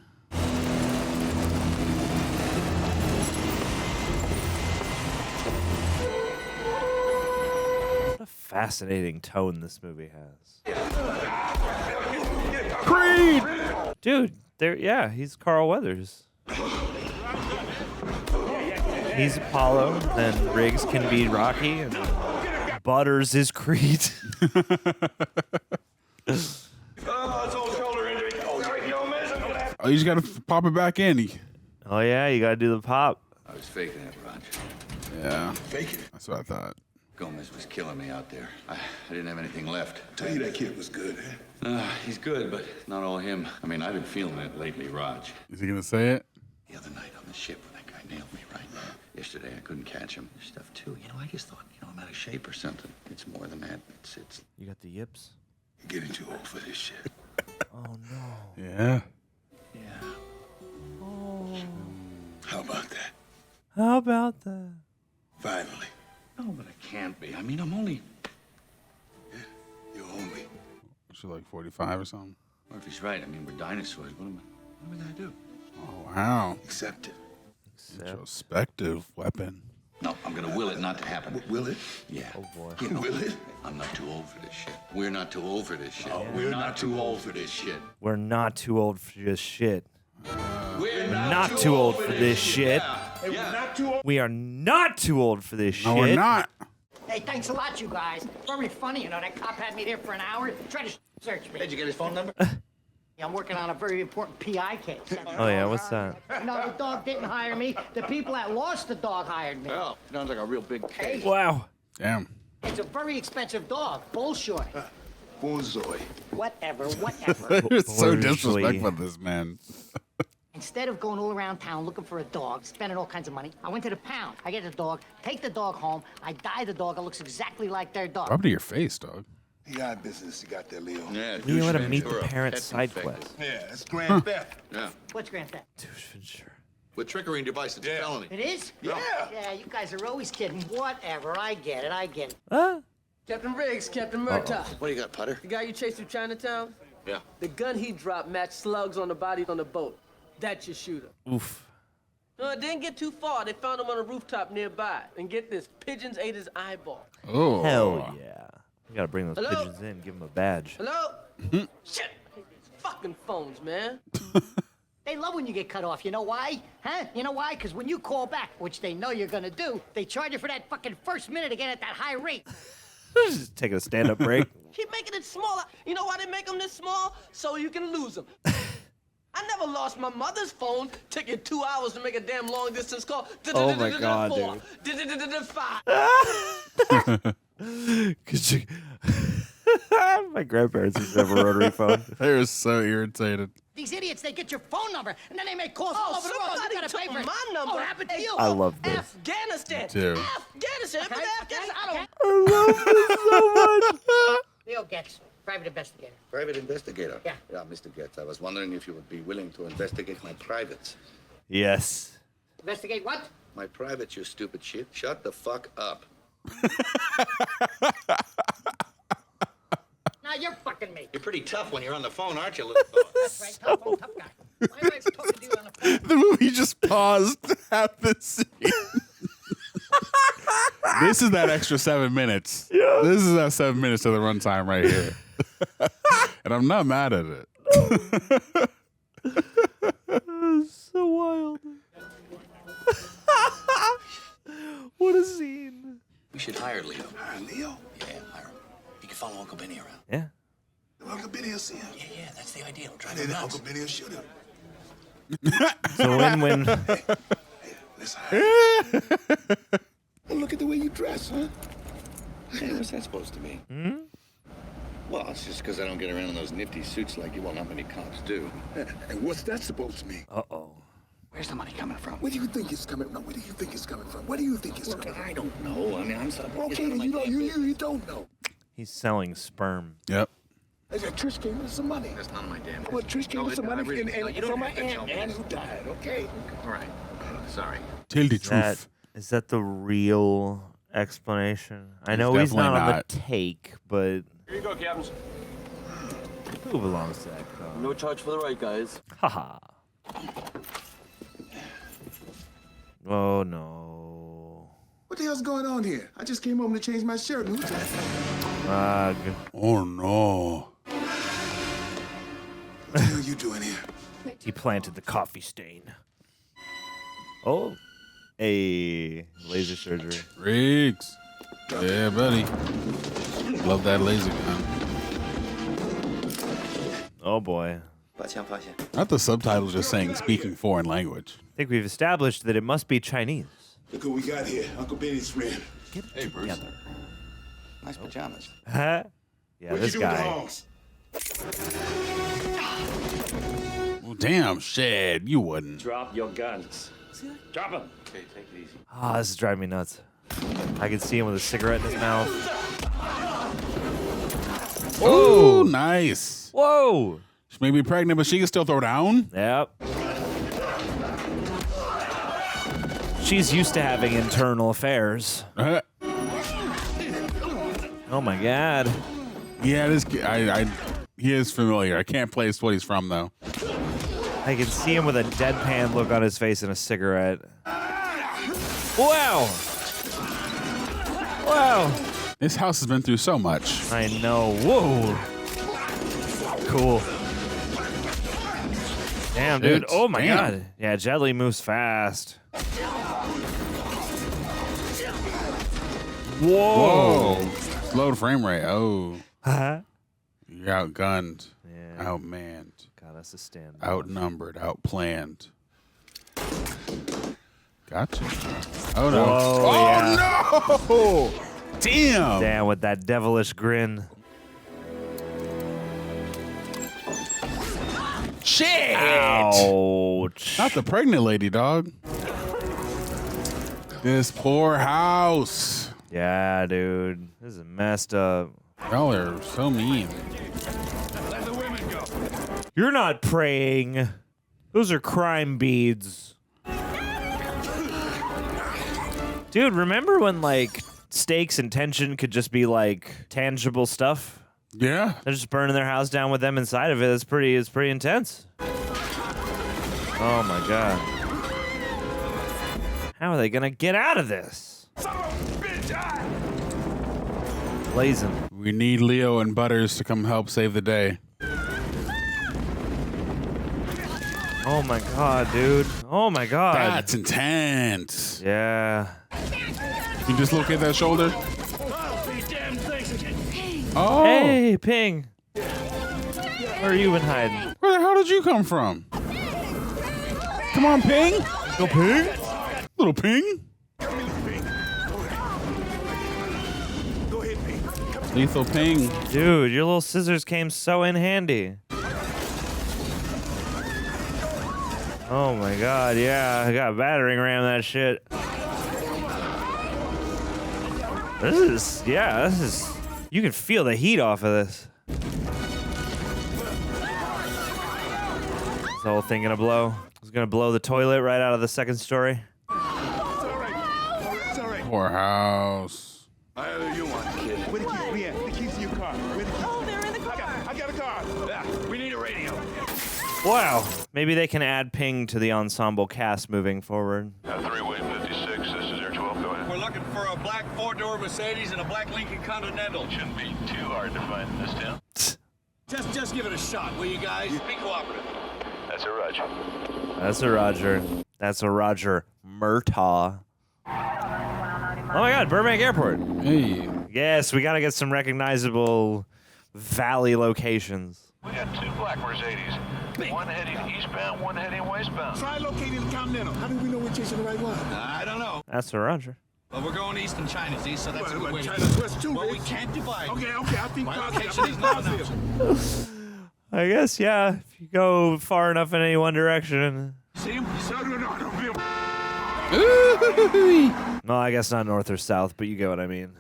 What a fascinating tone this movie has. Creed! Dude, he's Carl Weathers. He's Apollo, then Riggs can be Rocky, and Butters is Creed. Oh, you just gotta pop it back in. Oh yeah, you gotta do the pop. I was faking it, Roger. Yeah. Fake it. That's what I thought. Gomez was killing me out there. I didn't have anything left. Tell you that kid was good, eh? He's good, but not all him. I mean, I've been feeling it lately, Raj. Is he gonna say it? The other night on the ship when that guy nailed me, right? Yesterday I couldn't catch him. There's stuff too. You know, I just thought, I'm out of shape or something. It's more than that. It's. You got the yips? You're getting too old for this shit. Oh no. Yeah. Yeah. Oh. How about that? How about that? Finally. No, but it can't be. I mean, I'm only. Yeah, you're only. She's like 45 or something. Murphy's right. I mean, we're dinosaurs. What am I gonna do? Oh, wow. Accept it. Introspective weapon. No, I'm gonna will it not to happen. Will it? Yeah. Oh boy. You know, Will it? I'm not too old for this shit. We're not too old for this shit. Oh, We're not too old for this shit. We're not too old for this shit. We're Not too old for this shit. Yeah. We are not too old for this shit. No, we're not. Hey, thanks a lot, you guys. Very funny, that cop had me there for an hour, tried to search me. Did you get his phone number? I'm working on a very important PI case. Oh yeah, what's that? No, the dog didn't hire me. The people that lost the dog hired me. Oh, sounds like a real big case. Wow. Damn. It's a very expensive dog. Bullshit. Bonzoy. Whatever. You're so Bourgeois. disrespectful, this man. Instead of going all around town looking for a dog, spending all kinds of money, I went to the pound. I get the dog, take the dog home, I dye the dog, it looks exactly like their dog. Probably your face, dog. The eye business you got there, Leo. Yeah, Leo had to douche meet the Ventura, parents' pet side infected. quest. Yeah, that's grand theft. Yeah. What's Grand Theft? Douche Ventura. With trickery and device, it's a felony. It is? Yeah. Yeah, you guys are always kidding. Whatever, I get it. Huh? Captain Riggs, Captain Murtaugh. What do you got, Putter? The guy you chased through Chinatown? Yeah. The gun he dropped matched slugs on the body on the boat. That's your shooter. Oof. No, it didn't get too far. They found him on a rooftop nearby. And get this, pigeons ate his eyeball. Oh. Hell yeah. You gotta bring those Hello? pigeons in, give them a badge. Hello? Shit! Fucking phones, man. They love when you get cut off. You know why? Huh? You know why? Because when you call back, which they know you're gonna do, they charge you for that fucking first minute again at that high rate. Just taking a stand-up break. Keep making it smaller. You know why they make them this small? So you can lose them. I never lost my mother's phone. Took you 2 hours to make a damn long distance call. Oh my God, dude. My grandparents used to have a rotary phone. They were so irritated. These idiots, they get your phone number, and then they make calls all over the world. Somebody You gotta pay took for it. my number. Oh, it happened to you. I love this. Afghanistan. Too. Afghanistan. Okay, Afghanistan. okay. I love this so much. Leo Getz, private investigator. Private investigator? Yeah. Yeah, Mr. Getz, I was wondering if you would be willing to investigate my privates. Yes. Investigate what? My privates, you stupid shit. Shut the fuck up. Now you're fucking me. You're pretty tough when you're on the phone, aren't you, little fella? That's right, tough phone, tough guy. Why am I talking to you on the phone? The movie just paused to have this scene. This is that extra 7 minutes. Yeah. This is that 7 minutes of the runtime right here. And I'm not mad at it. So wild. We should hire Leo. Hire Leo? Yeah, hire him. He can follow Uncle Benny around. Yeah. Uncle Benny will see him. Yeah, that's the idea. It'll drive And him then nuts. Uncle Benny will shoot him. It's a win-win. Let's hire him. Well, look at the way you dress, huh? Hey, what's that supposed to mean? Hmm? Well, it's just because I don't get around in those nifty suits like you. Well, not many cops do. And what's that supposed to mean? Uh-oh. Where's the money coming from? Where do you think it's coming from? Where do you think it's coming from? Where do you think it's coming from? I don't know. I mean, I'm sorry. Okay, then you don't know. He's selling sperm. Yep. Trish came with some money. That's none of my damn business. Well, Trish came with some money really, and you don't from my have to tell aunt, me Ann, this. who died, okay? All right. Sorry. Tell the truth. Is that the real explanation? I It's know he's not definitely on the not. take, but Here you go, Captains. who belongs to that car? No charge for the right, guys. Haha. Oh no. What the hell's going on here? I just came home to change my shirt. Who's that? Ugh. Oh no. What the hell are you doing here? He planted the coffee stain. Oh. A laser surgery. Riggs. Yeah, buddy. Love that laser gun. Oh boy. Not the subtitles just saying speaking foreign language. I think we've established that it must be Chinese. Look what we got here. Uncle Benny's friend. Hey, Bruce. Nice pajamas. Huh? Yeah, What'd this you do with the guy. hogs? Well, damn, Shad, you wouldn't. Drop your guns. Drop them. Okay, take it easy. Ah, this is driving me nuts. I can see him with a cigarette in his mouth. Oh, nice. Whoa. She may be pregnant, but she can still throw down. Yep. She's used to having internal affairs. Oh my God. Yeah, this he is familiar. I can't place what he's from though. I can see him with a deadpan look on his face and a cigarette. Wow. Wow. This house has been through so much. I know. Whoa. Cool. Damn, dude. Oh my Damn. God. Yeah, Jet Li moves fast. Whoa. Whoa. Slowed frame rate. Oh. Huh? You're outgunned. Yeah. Outmanned. God, that's a stand. Outnumbered. Outplanned. Gotcha. Oh no. Whoa, oh yeah. no! Damn. Damn, with that devilish grin. Shit! Ouch. Not the pregnant lady, dog. This poor house. Yeah, dude. This is messed up. Y'all are so mean. Let the women go. You're not praying. Those are crime beads. Dude, remember when, like, stakes and tension could just be, like, tangible stuff? Yeah. They're just burning their house down with them inside of it. It's pretty intense. Oh, my God. How are they going to get out of this? Blazing. We need Leo and Butters to come help save the day. Oh, my God, dude. Oh, my God. That's intense. Yeah. You just look at that shoulder. Oh. Hey, Ping. Where are you been hiding? Where the hell did you come from? Come on, Ping. Go Ping. Little Ping. Lethal Ping. Dude, your little scissors came so in handy. Oh my God, yeah, I got a battering ram that shit. This is, you can feel the heat off of this. Is the whole thing gonna blow? It's gonna blow the toilet right out of the second story. Poor house. Either you want, kid. Where the keys? We at? The keys to your car. Where the keys? Oh, they're in the car. I got a car. Yeah, we need a radio. Wow. Maybe they can add Ping to the ensemble cast moving forward. 3-way 56, this is Air 12, go ahead. We're looking for a black four-door Mercedes and a black Lincoln Continental. Shouldn't be too hard to find in this town. Just give it a shot, will you guys? Be cooperative. That's a Roger. That's a Roger. That's a Roger Murtaugh. Oh my God, Burbank Airport. Hey. Yes, we got to get some recognizable valley locations. We got 2 black Mercedes. One heading eastbound, one heading westbound. Try locating the Continental. How do we know we're chasing the right one? I don't know. That's for Roger. Well, we're going east and China's east, so that's a good way to China's west too. Well, we can't divide. Okay, I think my location is not an option. I guess, yeah. If you go far enough in any one direction. See him? No. Well, I guess not north or south, but you get what I mean.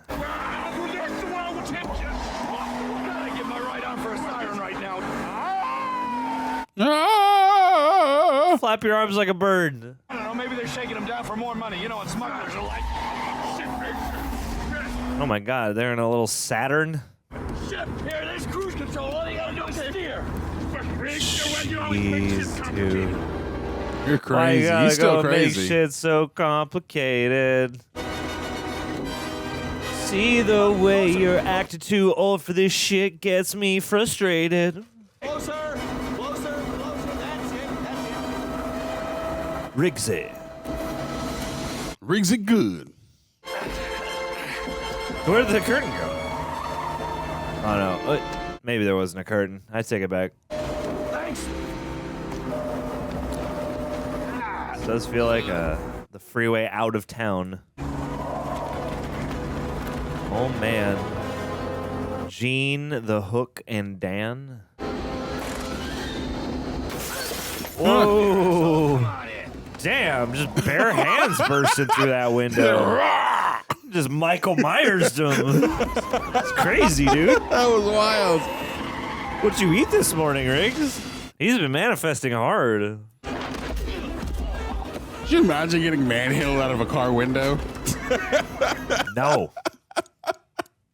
Flap your arms like a bird. I don't know, maybe they're shaking them down for more money. You know what smugglers are like. Oh my God, they're in a little Saturn. Shit, here, there's cruise control. All you gotta do is steer. Jeez, dude. You're crazy. Why you He's still gotta crazy. make shit so complicated. See the way you're acting too old for this shit gets me frustrated. Closer, that's it. Riggsy. Riggs it good. Where did the curtain go? Oh no, maybe there wasn't a curtain. I take it back. Thanks. It does feel like the freeway out of town. Oh man. Gene, the Hook, and Dan. Whoa. Damn, just bare hands bursting through that window. Just Michael Myers them. It's crazy, dude. That was wild. What'd you eat this morning, Riggs? He's been manifesting hard. Could you imagine getting manhandled out of a car window? No.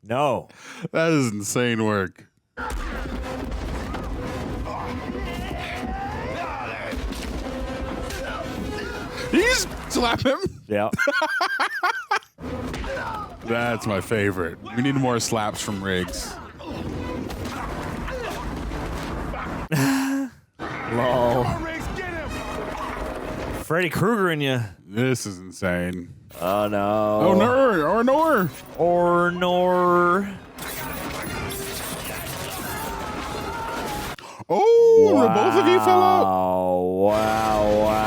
No. That is insane work. Did you just slap him? Yeah. That's my favorite. We need more slaps from Riggs. Lol. Freddy Krueger in you. This is insane. Oh no. Oh no. Or nor. Oh, wow. Both of you fell out. Wow.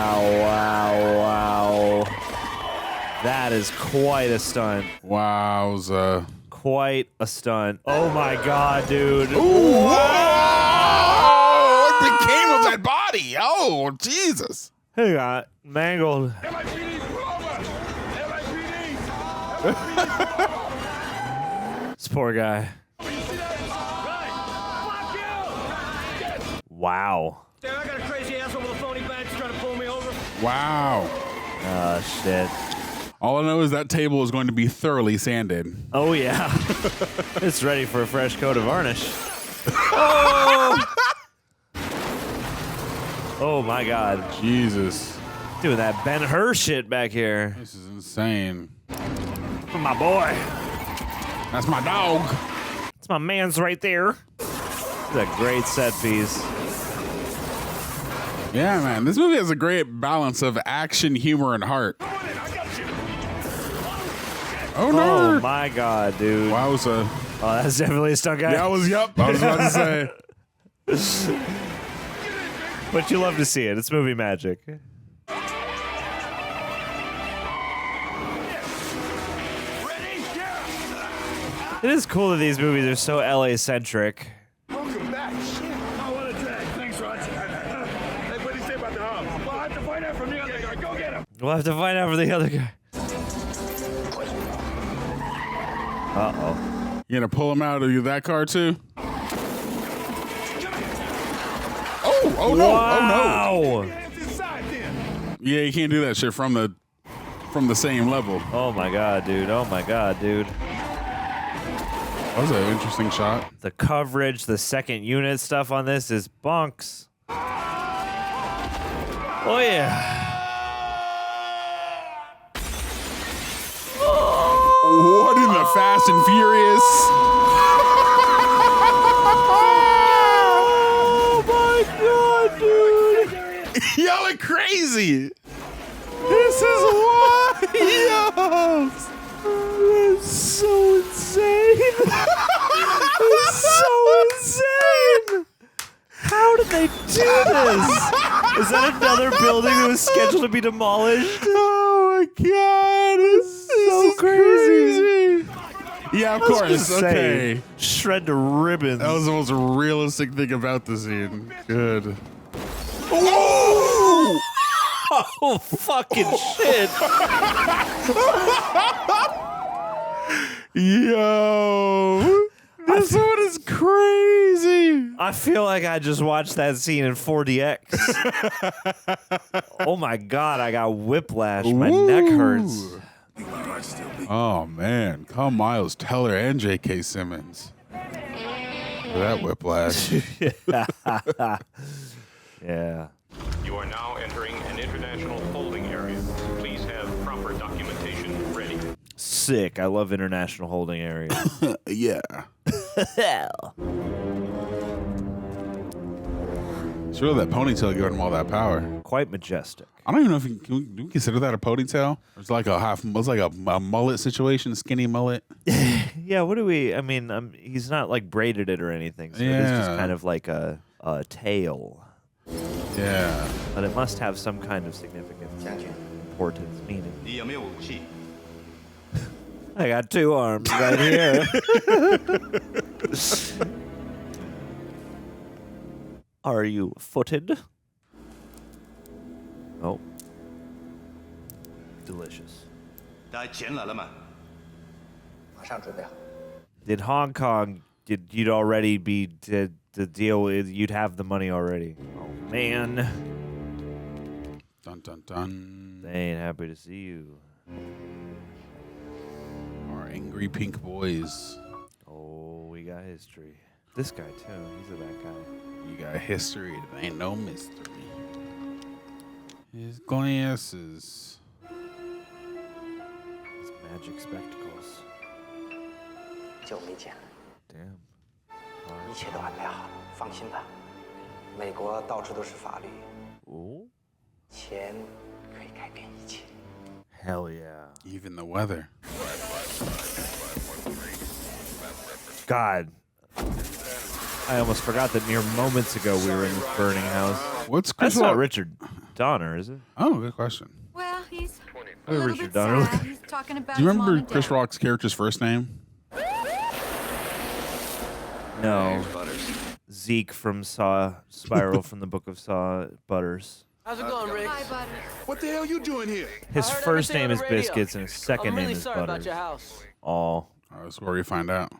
That is quite a stunt. Wowza. Quite a stunt. Oh my God, dude. Ooh, what became of that body? Oh, Jesus. He got mangled. This poor guy. Wow. Damn, I got a crazy asshole with a phony badge trying to pull me over. Wow. Oh, shit. All I know is that table is going to be thoroughly sanded. Oh, yeah. It's ready for a fresh coat of varnish. Oh! Oh, my God. Jesus. Doing that Ben-Hur shit back here. This is insane. My boy. That's my dog. It's my man's right there. It's a great set piece. Yeah, man. This movie has a great balance of action, humor, and heart. Oh, no. Oh, my God, dude. Wowza. Oh, that's definitely a stunt guy. Yeah, I was about to say. But you love to see it. It's movie magic. It is cool that these movies are so LA-centric. Welcome back. Shit. Oh, what a drag. Thanks, Roger. Hey, what do you say about the hub? Well, I have to find out from the other guy. Go get him. We'll have to find out for the other guy. Uh-oh. You gonna pull him out of that car, too? Oh, no. Wow. Oh, no. Yeah, you can't do that shit from the same level. Oh, my God, dude. Oh, my God, dude. That was an interesting shot. The coverage, the second unit stuff on this is bunks. Oh, yeah. What in the Fast and Furious? Oh, my God, dude. Y'all are crazy. This is wild. they do this? Is that another building that was scheduled to be demolished? Oh my god, it's so crazy. Yeah, of course. Okay. Shred to ribbons. That was the most realistic thing about the scene. Good. Oh! Oh, fucking shit. Yo. This one is crazy. I feel like I just watched that scene in 4DX. Oh my god, I got whiplash. My neck hurts. Oh man, call Miles Teller and J.K. Simmons. That whiplash. Yeah. You are now entering an international holding area. Please have proper documentation ready. Sick. I love international holding areas. Yeah. It's really that ponytail giving him all that power. Quite majestic. I don't even know if do we consider that a ponytail? Or it's like it's like a mullet situation, skinny mullet. Yeah, what do we, I mean, he's not like braided it or anything, so it's just kind of like a tail. Yeah. But it must have some kind of significance, importance, meaning. I got 2 arms right here. Are you footed? Oh. Delicious. Did Hong Kong, you'd already be to deal with, you'd have the money already. Oh, man. Dun, dun, dun. They ain't happy to see you. Our angry pink boys. Oh, we got history. This guy, too. He's a bad guy. You got history. It ain't no mystery. His glasses. His magic spectacles. Damn. 一切都安排好了，放心吧。美国到处都是法律，钱可以改变一切。 Hell yeah. Even the weather. God. I almost forgot that mere moments ago we were in this burning house. What's Chris That's not Rock? Richard Donner, is it? Oh, good question. Well, he's What did Richard Donner look like? he's talking about Do you his mom remember and Chris dad. Rock's character's first name? No. Zeke from Saw, Spiral from the Book of Saw, Butters. How's it going, Riggs? Hi, Butters. What the hell you doing here? His I heard first everything name on is the radio. Biscuits and his second I'm name really is sorry about Butters. your house. Oh. That's where we find out.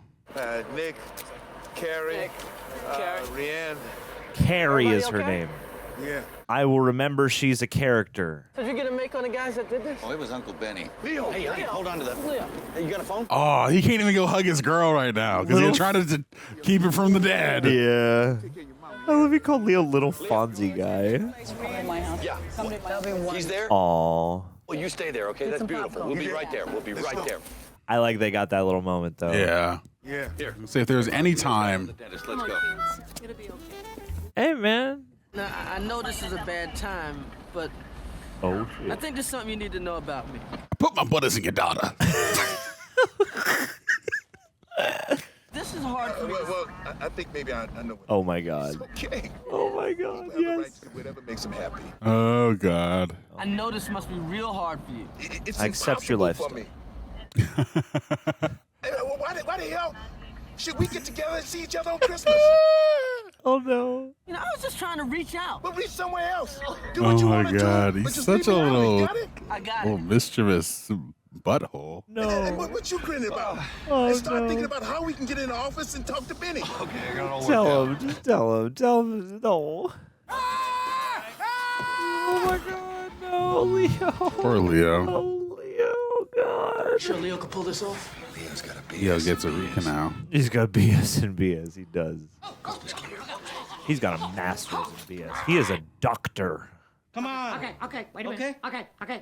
Nick, Carrie, Rianne. Carrie is her okay? name. Yeah. I will remember she's a character. Did you get a make on the guys that did this? Oh, it was Uncle Benny. Leo. Hey, hold on to that. Hey, you got a phone? Oh, he can't even go hug his girl right now because he's trying to keep it from the dad. Yeah. I love you called Leo Little Fonzie guy. Yeah. He's there? Aw. Well, you stay there, okay? That's beautiful. We'll be right there. We'll be right there. I like they got that little moment though. Yeah. Yeah. Here. See if there's any time. Let's go. It'll be okay. Hey man. Now, I know this is a bad time, but Oh I shit. think there's something you need to know about me. Put my butters in your daughter. This is hard for me. Well, I think maybe I know what. Oh my god. Okay. Oh my god. You have the right Yes. to do whatever makes him happy. Oh, God. I know this must be real hard for you. It's I accept your impossible lifestyle. for me. Hey, well, why the hell should we get together and see each other on Christmas? Oh no. You know, I was just trying to reach out. We'll reach somewhere else. Do Oh, what you my want to God. do. but He's just such leave a me out of it, little, got it? I got little it. mischievous butthole. Hey, No. what you grinning about? Oh, and start no. thinking about how we can get in the office and talk to Benny. Okay, I got it all Tell worked him. Just tell him. Tell him. No. Oh my god. No, Leo. Poor Leo. Oh, Leo. God. Sure Leo could pull this off? Leo's got a Leo gets a root canal. He's got BS and BS. He does. He's got a master's in BS. He is a doctor. Come on. Okay, wait a minute. Okay. Let me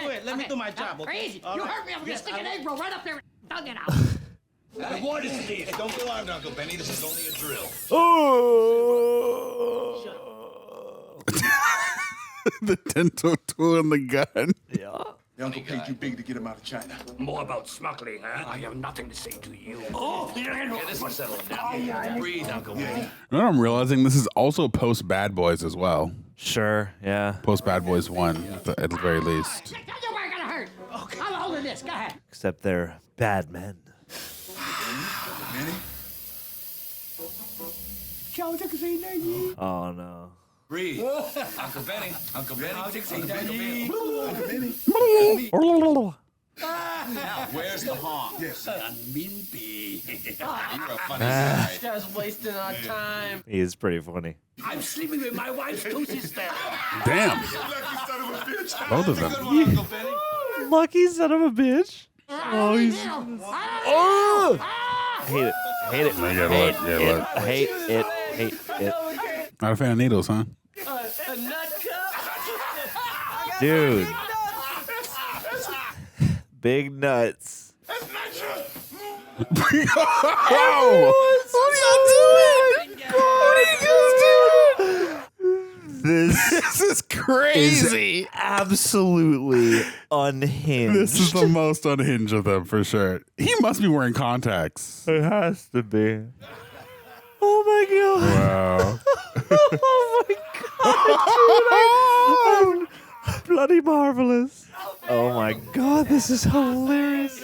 do it. Let me do my job, okay? Easy. All You right. hurt me. I'm gonna Yes, stick I an will. egg roll right up there. Dug it out. What is this? Hey, don't be alarmed, Uncle Benny. This is only a drill. Oh. The dental tool and the gun. Yeah. The uncle paid you big to get him out of China. More about smuggling, huh? I have nothing to say to you. Yeah, this will settle him down. Breathe, Uncle Benny. You know what I'm realizing? This is also post Bad Boys as well. Sure, yeah. Post Bad Boys 1, at the very least. You weren't gonna hurt. Okay. I'm holding this. Go ahead. Except they're bad men. Oh no. Breathe. Uncle Benny. Uncle Benny. Uncle Benny. Now, where's the honk? Yes. Minby. You're a funny This guy. guy's wasting our time. He is pretty funny. I'm sleeping with my wife's two sisters. Damn. Both of them. Lucky son of a bitch. Oh, he's. Oh! Hate it. Hate it. Yeah, Hate look, yeah, it. look. Hate it. Hate it. Not a fan of needles, huh? A nut cup. Dude. Big nuts. Wow! This is crazy. Is absolutely unhinged. This is the most unhinged of them for sure. He must be wearing contacts. It has to be. Oh my god. Wow. Oh my god, dude. I'm bloody marvelous. Oh my god, this is hilarious.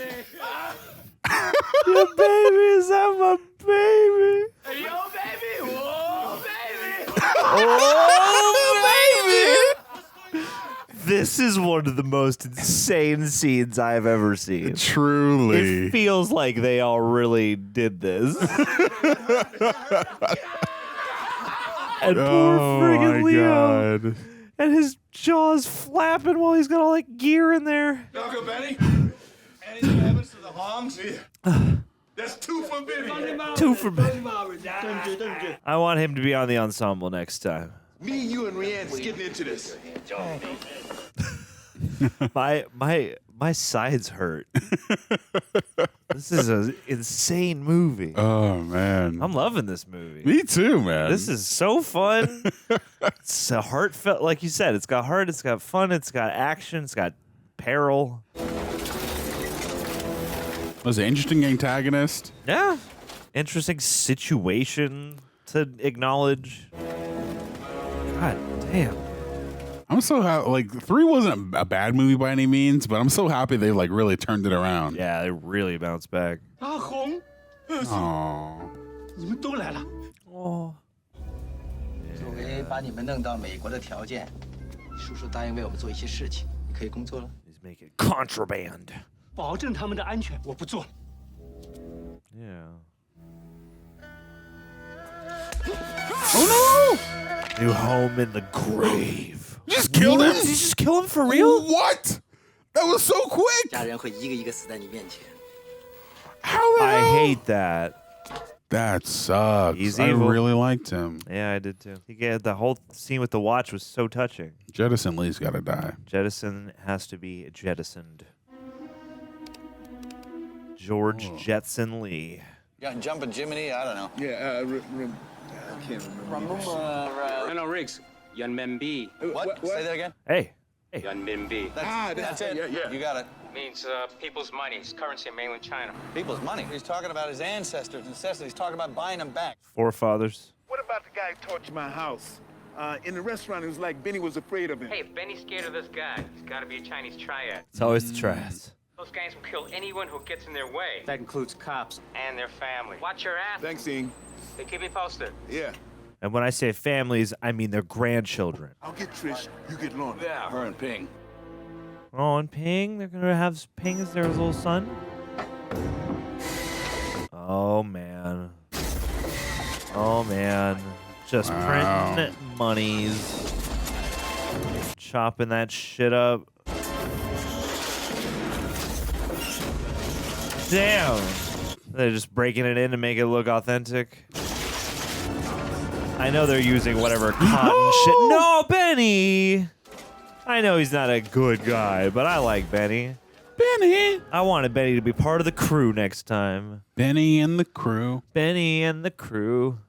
Your baby, is that my baby? Yo, baby. Whoa, baby. Oh, baby! This is one of the most insane scenes I've ever seen. Truly. It feels like they all really did this. And poor friggin' Leo. God. And his jaw's flapping while he's got all that gear in there. Uncle Benny? Anything happens to the Hongs? That's two for Benny. Two for Benny. I want him to be on the ensemble next time. Me, you, and Rianne's getting into this. My sides hurt. This is an insane movie. Oh, man. I'm loving this movie. Me too, man. This is so fun. It's a heartfelt, like you said, it's got heart, it's got fun, it's got action, it's got peril. Was an interesting antagonist. Yeah. Interesting situation to acknowledge. God damn. I'm so happy. Like 3 wasn't a bad movie by any means, but I'm so happy they like really turned it around. Yeah, they really bounced back. 阿红， Oh. 你们都来了。 Oh. 作为把你们弄到美国的条件，叔叔答应为我们做一些事情，你可以工作了。 He's making contraband. 保证他们的安全，我不做。 Yeah. Oh New home in the grave. no! Just killed him? Did you just kill him for real? What? That was so quick. 家人会一个一个死在你面前。 How the I hell? hate that. That sucks. He's I evil. really liked him. Yeah, I did too. The whole scene with the watch was so touching. Jettison Lee's got to die. Jettison has to be jettisoned. George Jetson Lee. Got jumping Jiminy? I don't know. Yeah, I can't remember. No, Riggs. Yunmenbi. What? Say that again? Hey. Yunmenbi. That's it. Yeah. You got it. Means people's money. It's currency in mainland China. People's money. He's talking about his ancestors' necessities. He's talking about buying them back. Forefathers. What about the guy who torched my house? In the restaurant, it was like Benny was afraid of him. Hey, if Benny's scared of this guy, he's got to be a Chinese triad. It's always the triads. Those guys will kill anyone who gets in their way. That includes cops and their family. Watch your ass. Thanks, Ing. They keep me posted. Yeah. And when I say families, I mean their grandchildren. I'll get Trish. You get Lorna. Yeah, her and Ping. Oh, and Ping? They're going to have Ping as their little son? Oh, man. Oh, man. Just printing monies. Chopping that shit up. Damn. They're just breaking it in to make it look authentic. I know they're using whatever cotton shit. No, Benny! I know he's not a good guy, but I like Benny. Benny! I wanted Benny to be part of the crew next time. Benny and the crew. Benny and the crew.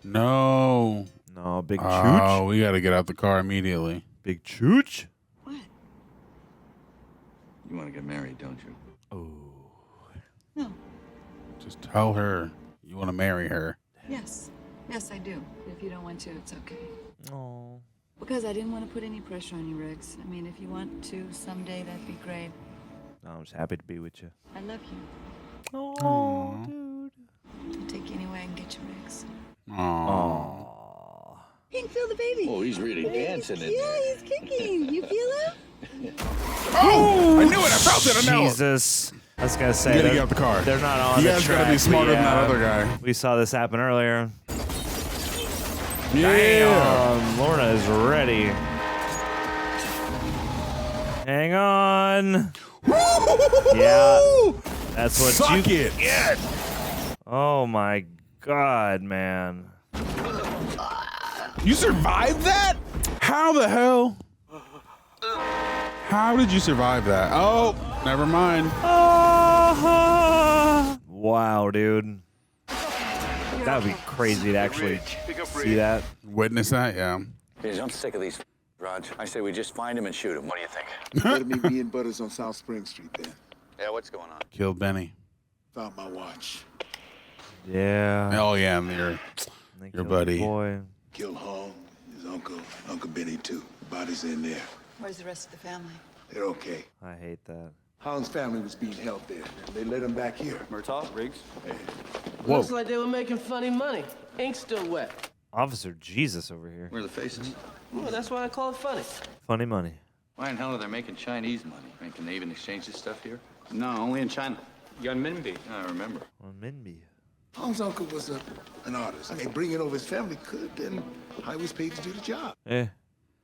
No. No, big Oh, chooch. we got to get out the car immediately. Big chooch. You want to get married, don't you? No. Just tell her you want to marry her. Yes. Yes, I do. If you don't want to, it's okay. Oh. Because I didn't want to put any pressure on you, Riggs. I mean, if you want to someday, that'd be great. I'm just happy to be with you. I love you. Oh, dude. I'll take you anywhere I can get you, Riggs. Oh. You can feel the baby. Oh, he's really dancing in Yeah, there. he's kicking. You feel him? Oh, I knew it. I felt it. I know it. Jesus. I was going to say, You gotta they're- get out the car. They're not on You the guys track. gotta be smarter than that We, other guy. We saw this happen earlier. Yeah. Damn, Lorna is ready. Hang on. Yeah. That's what Suck you it. get. Oh, my God, man. You survived that? How the hell? How did you survive that? Oh, never mind. Wow, dude. That would be crazy to actually see that. Witness that, yeah. Jeez, I'm sick of these, Raj. I say we just find him and shoot him. What do you think? Better meet me and Butters on South Spring Street then. Yeah, what's going on? Killed Benny. Found my watch. Yeah. Oh, yeah, your buddy. Boy. Killed Hong, his uncle, Uncle Benny too. Bodies in there. Where's the rest of the family? They're okay. I hate that. Hong's family was being held there. They led him back here. Murtaugh, Riggs? Hey. Looks like they were making funny money. Ink's still wet. Officer Jesus over here. Where are the faces? Well, that's why I call it funny. Funny money. Why in hell are they making Chinese money? Can they even exchange this stuff here? No, only in China. Yuanminbi. I remember. Minby. Hong's uncle was an artist. I mean, bringing over his family could have been how he was paid to do the job. Eh.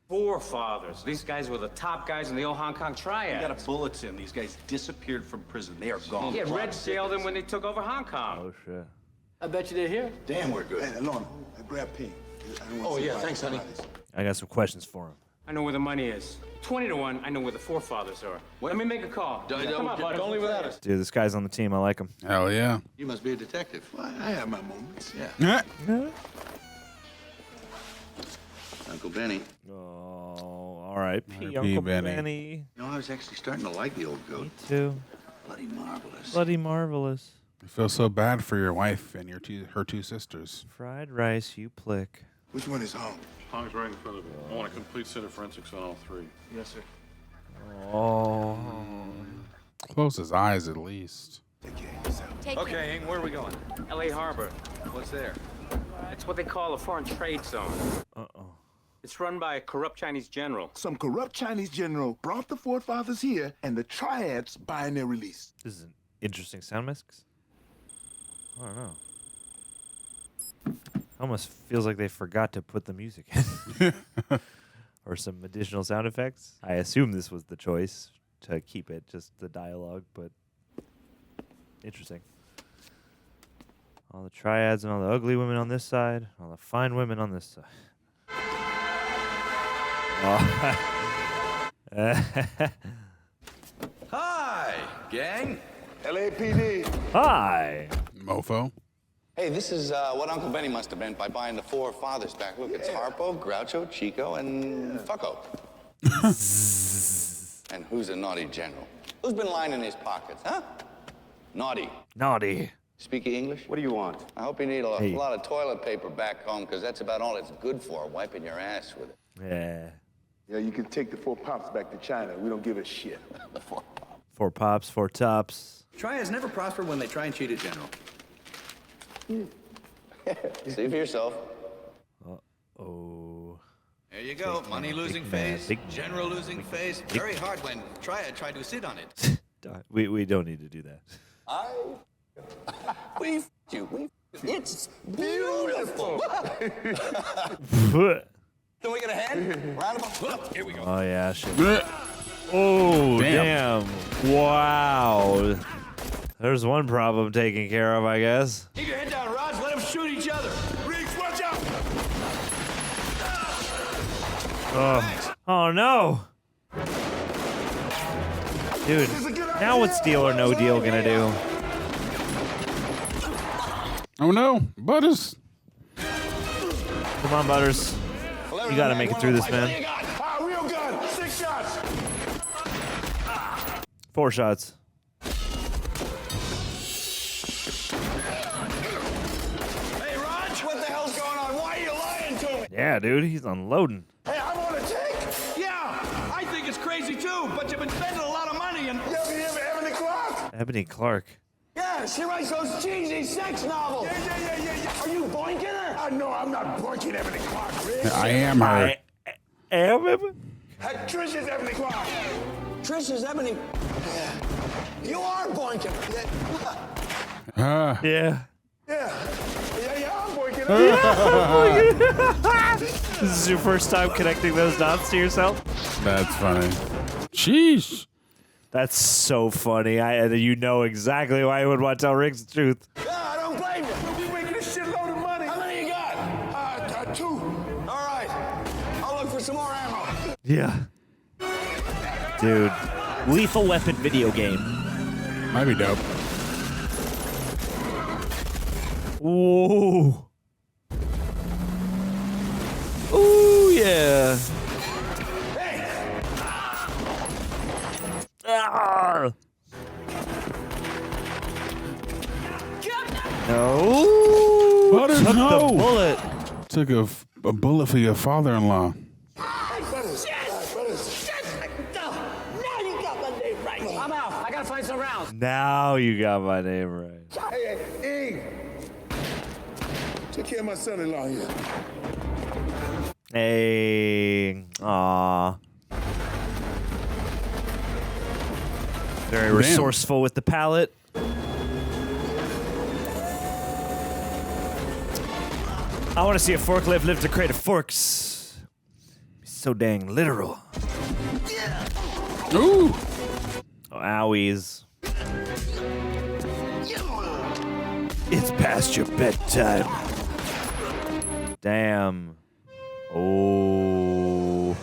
Forefathers. These guys were the top guys in the old Hong Kong Triad. We got a bulletin. These guys disappeared from prison. They are gone. Yeah, Red jailed them when they took over Hong Kong. Oh, shit. I bet you they're here. Damn, we're good. Hey, Lorna, grab Pink. Oh, yeah, thanks, honey. I got some questions for him. I know where the money is. 20 to 1, I know where the forefathers are. Let me make a call. Come on, buddy. Don't leave without us. Dude, this guy's on the team. I like him. Hell yeah. You must be a detective. Well, I have my moments. Yeah. Yeah. Uncle Benny. Oh, R.I.P. R.I.P. Uncle Benny. Benny. You know, I was actually starting to like the old goat. Me too. Bloody marvelous. Bloody marvelous. I feel so bad for your wife and her two sisters. Fried rice, you plick. Which one is Hong? Hong's right in front of you. I want a complete set of forensics on all three. Yes, sir. Oh. Close his eyes at least. Okay, Ing, where are we going? L.A. Harbor. What's there? It's what they call a foreign trade zone. Uh-oh. It's run by a corrupt Chinese general. Some corrupt Chinese general brought the forefathers here, and the Triads buying their release. This is an interesting sound mix. I don't know. Almost feels like they forgot to put the music in. Or some additional sound effects. I assume this was the choice to keep it just the dialogue, but interesting. All the triads and all the ugly women on this side, all the fine women on this side. Oh. Hi, gang. LAPD. Hi. Mofo. Hey, this is what Uncle Benny must have meant by buying the forefathers back. Look, it's Harpo, Groucho, Chico, and Fucko. And who's a naughty general? Who's been lining his pockets, huh? Naughty. Naughty. Speak English? What do you want? I hope you need a lot of toilet paper back home, because that's about all it's good for, wiping your ass with it. Yeah. Yeah, you can take the 4 pops back to China. We don't give a shit. 4 pops, 4 tops. Triads never prosper when they try and cheat a general. See for yourself. Oh. There you go. Money losing phase, general losing phase. Very hard when Triad tried to sit on it. We don't need to do that. It's beautiful. Can we get a hand? Round of applause. Here we go. Oh, yeah, shit. Oh, damn. Wow. There's one problem taken care of, I guess. Keep your head down, Raj. Let them shoot each other. Riggs, watch out! Oh, no. Dude, now what's Deal or No Deal gonna do? Oh, no. Butters. Come Come on, Butters. You gotta make it through this, man. Real gun. 6 shots. 4 shots. Hey, Raj, what the hell's going on? Why are you lying to me? Yeah, dude, he's unloading. Hey, I'm on a take. Yeah, I think it's crazy too, but you've been spending a lot of money and... You ever hear of Ebony Clark? Ebony Clark. Yeah, she writes those cheesy sex novels. Yeah. Are you boinking her? No, I'm not boinking Ebony Clark, Rick. I am her. Am Ebony? Trish is Ebony Clark. Trish is Ebony... Yeah. You are boinking her. Yeah. Yeah, I'm boinking her. This is your first time connecting those dots to yourself? That's funny. Sheesh. That's so funny. You know exactly why I would want to tell Riggs the truth. Yeah, I don't blame you. We'll be making a shitload of money. How many you got? 2. All right. I'll look for some more ammo. Yeah. Dude. Lethal Weapon video game. Might be dope. Whoa. Ooh, yeah. Ah. No. Butters, Took no. the bullet. Took a bullet for your father-in-law. I'm out. I gotta find some rounds. Now you got my name right. Hey, take care of my son-in-law here. Hey. Aw. Very resourceful with the palette. I want to see a forklift lift a crate of forks. So dang literal. Ooh. Oh, owies. It's past your bedtime. Damn. Oh.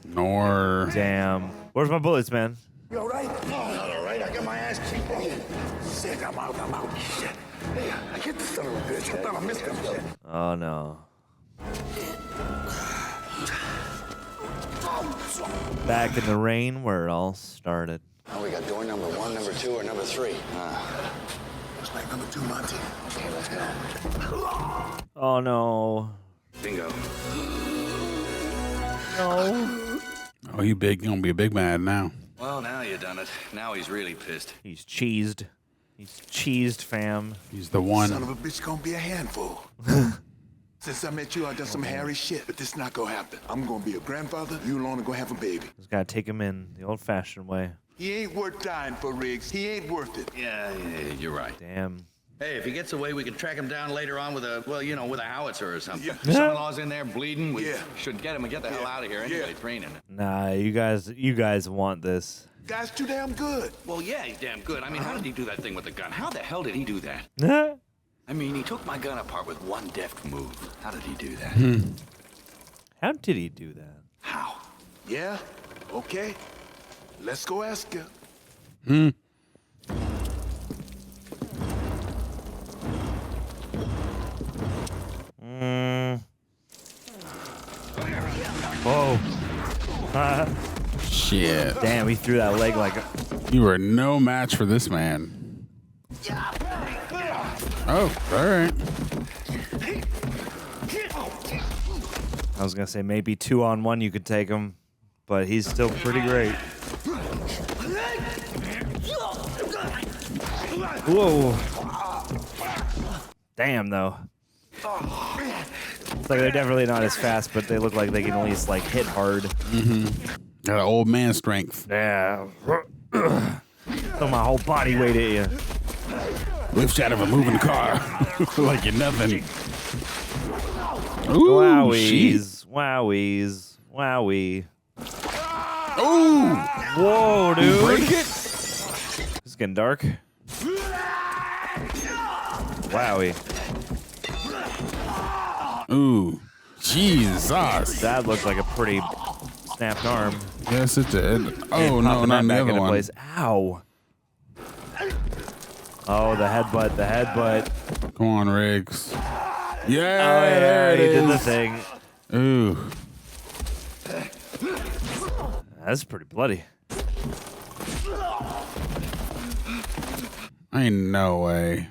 Nor. Damn. Where's my bullets, man? You all right? Oh, all right. I got my ass kicked. Shit, I'm out. Shit. Hey, I hit the son of a bitch. I thought I missed him. Oh, no. Back in the rain where it all started. Oh, we got door number 1, number 2, or number 3. Looks like number 2, Monty. Okay, let's go. Oh, no. Bingo. No. Oh, you gonna be a big man now. Well, now you done it. Now he's really pissed. He's cheesed. He's cheesed, fam. He's the one. Son of a bitch gonna be a handful. Since I met you, I done some hairy shit, but this not gonna happen. I'm gonna be a grandfather. You alone are gonna have a baby. Just gotta take him in the old-fashioned way. He ain't worth dying for, Riggs. He ain't worth it. Yeah, you're right. Damn. Hey, if he gets away, we can track him down later on with a, with a howitzer or something. Yeah. Son-in-law's in there bleeding. We should get him and get the hell out of here anyway, training. Nah, you guys want this. Guy's too damn good. Well, yeah, he's damn good. I mean, how did he do that thing with the gun? How the hell did he do that? I mean, he took my gun apart with one deft move. How did he do that? How did he do that? How? Yeah? Okay. Let's go ask her. Whoa. Shit. Damn, he threw that leg like a... You are no match for this man. Oh, all right. I was gonna say maybe 2-on-1 you could take him, but he's still pretty great. Whoa. Damn, though. It's like they're definitely not as fast, but they look like they can at least like hit hard. Got an old man strength. Yeah. Throw my whole body weight at you. Lift out of a moving car like you're nothing. Ooh, Wowies. Wowies. Wowie. Ooh. Whoa, dude. Break it. It's getting dark. Wowie. Ooh. Jesus. That looked like a pretty snapped arm. Yes, it did. Oh, no, not the other one. Place. Ow. Oh, the headbutt. The headbutt. Come on, Riggs. Yeah, he did the thing. Ooh. That's pretty bloody. Ain't no way.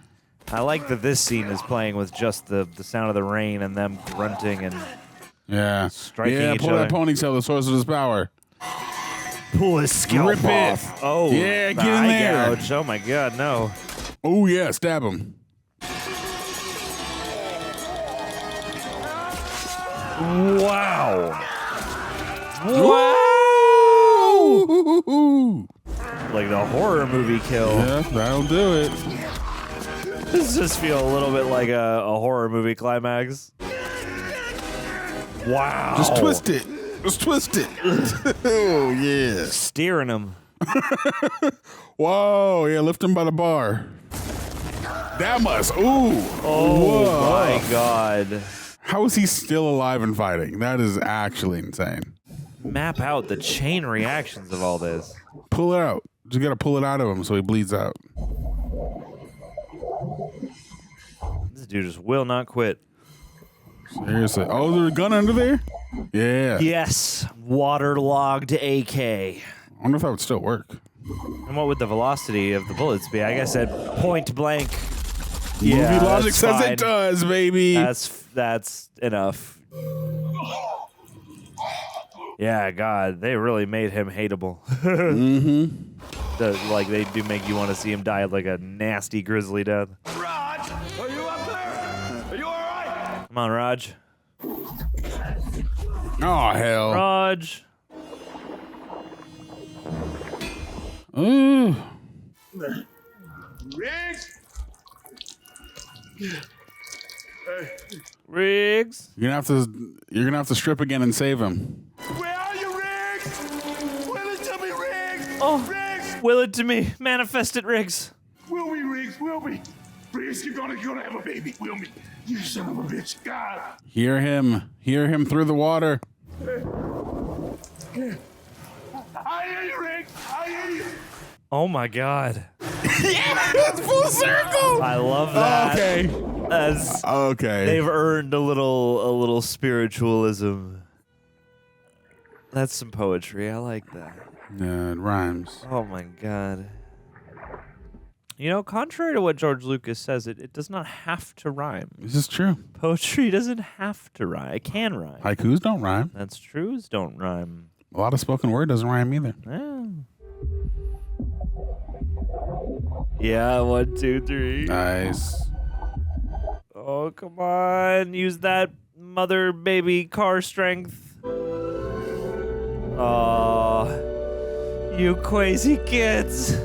I like that this scene is playing with just the sound of the rain and them grunting and striking each pull other. that ponytail, the source of his power. Pull his scalp Rip off. it. Oh, Yeah, get in eye there. gouge. Oh, my God, no. Oh, yeah, stab him. Wow. Wow. Like the horror movie kill. Yeah, that'll do it. This just feel a little bit like a horror movie climax. Wow. Just twist it. Just twist it. Oh, yeah. Steering him. Whoa, yeah, lift him by the bar. That must, ooh. Oh, Whoa. my God. How is he still alive and fighting? That is actually insane. Map out the chain reactions of all this. Pull it out. Just got to pull it out of him so he bleeds out. This dude just will not quit. Seriously. Oh, there's a gun under there? Yeah. Yes. Waterlogged AK. I wonder if that would still work. And what would the velocity of the bullets be? I guess at point blank. Movie logic that's says fine. it does, baby. That's enough. Yeah, God, they really made him hateable. Like they do make you want to see him die like a nasty, grisly death. Raj, are you up there? Are you all right? Come on, Raj. Oh, hell. Raj. Ooh. Riggs? Hey. Riggs. You're gonna have to strip again and save him. Where are you, Riggs? Will it to me, Riggs? Oh, Riggs! will it to me. Manifest it, Riggs. Will we, Riggs? Will we? Riggs, you're gonna have a baby. Will me? You son of a bitch. God. Hear him through the water. I hear you, Riggs. I hear you. Oh my God. Yeah, it's full circle. I love that. Okay. As Okay. they've earned a little spiritualism. That's some poetry. I like that. Yeah, it rhymes. Oh my God. You know, contrary to what George Lucas says, it does not have to rhyme. This is true. Poetry doesn't have to rhyme. It can rhyme. Haikus don't rhyme. That's true. Don't rhyme. A lot of spoken word doesn't rhyme either. Yeah, 1, 2, 3. Nice. Oh, come on. Use that mother baby car strength. Oh, you crazy kids.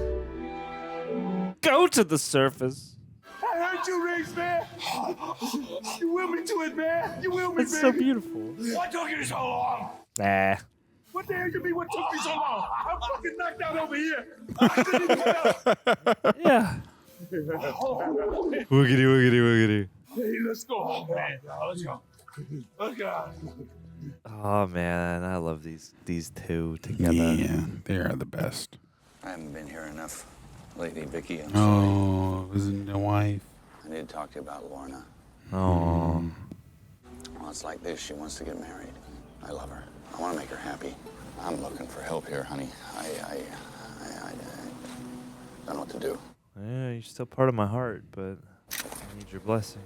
Go to the surface. I heard you, Riggs, man. You will me to it, man. You will me, It's so baby. beautiful. What took you so long? Nah. What the hell you mean? What took me so long? I'm fucking knocked out over here. I couldn't even get up. Yeah. Wiggity, wiggity, wiggity. Hey, let's go home, man. Let's go. Let's go. Oh, man. I love these two together. Yeah, they are the best. I haven't been here enough lately, Vicky. I'm Oh, visiting the wife. I need to talk to you about Lorna. Oh. Well, it's like this. She wants to get married. I love her. I want to make her happy. I'm looking for help here, honey. I don't know what to do. Yeah, you're still part of my heart, but I need your blessing.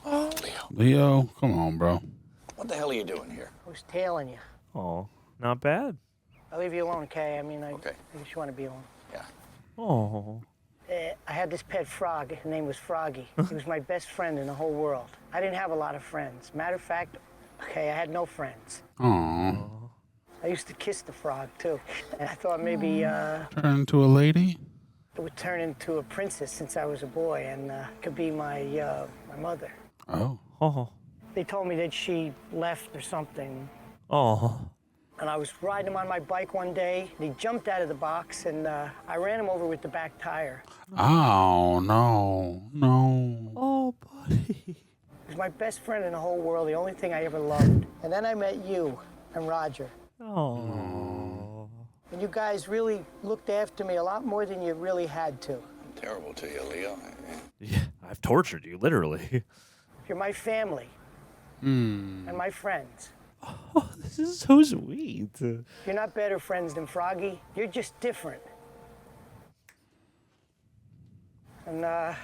Oh, Leo, come on, bro. what the hell are you doing here? Who's tailing you? Oh, not bad. I'll leave you alone, Kay. I mean, I Okay. just want to be alone. Yeah. Oh. I had this pet frog. His name was Froggy. He was my best friend in the whole world. I didn't have a lot of friends. Matter of fact, okay, I had no friends. Aww. I used to kiss the frog, too. And I thought maybe Turn into a lady? it would turn into a princess since I was a boy and could be my mother. Oh. Oh. They told me that she left or something. Oh. And I was riding him on my bike one day, and he jumped out of the box, and I ran him over with the back tire. Oh, no. No. Oh, buddy. He was my best friend in the whole world, the only thing I ever loved. And then I met you and Roger. Oh. And you guys really looked after me a lot more than you really had to. I'm terrible to you, Leo. Yeah, I've tortured you, literally. You're my family and my friends. Oh, this is so sweet. You're not better friends than Froggy. You're just different. And I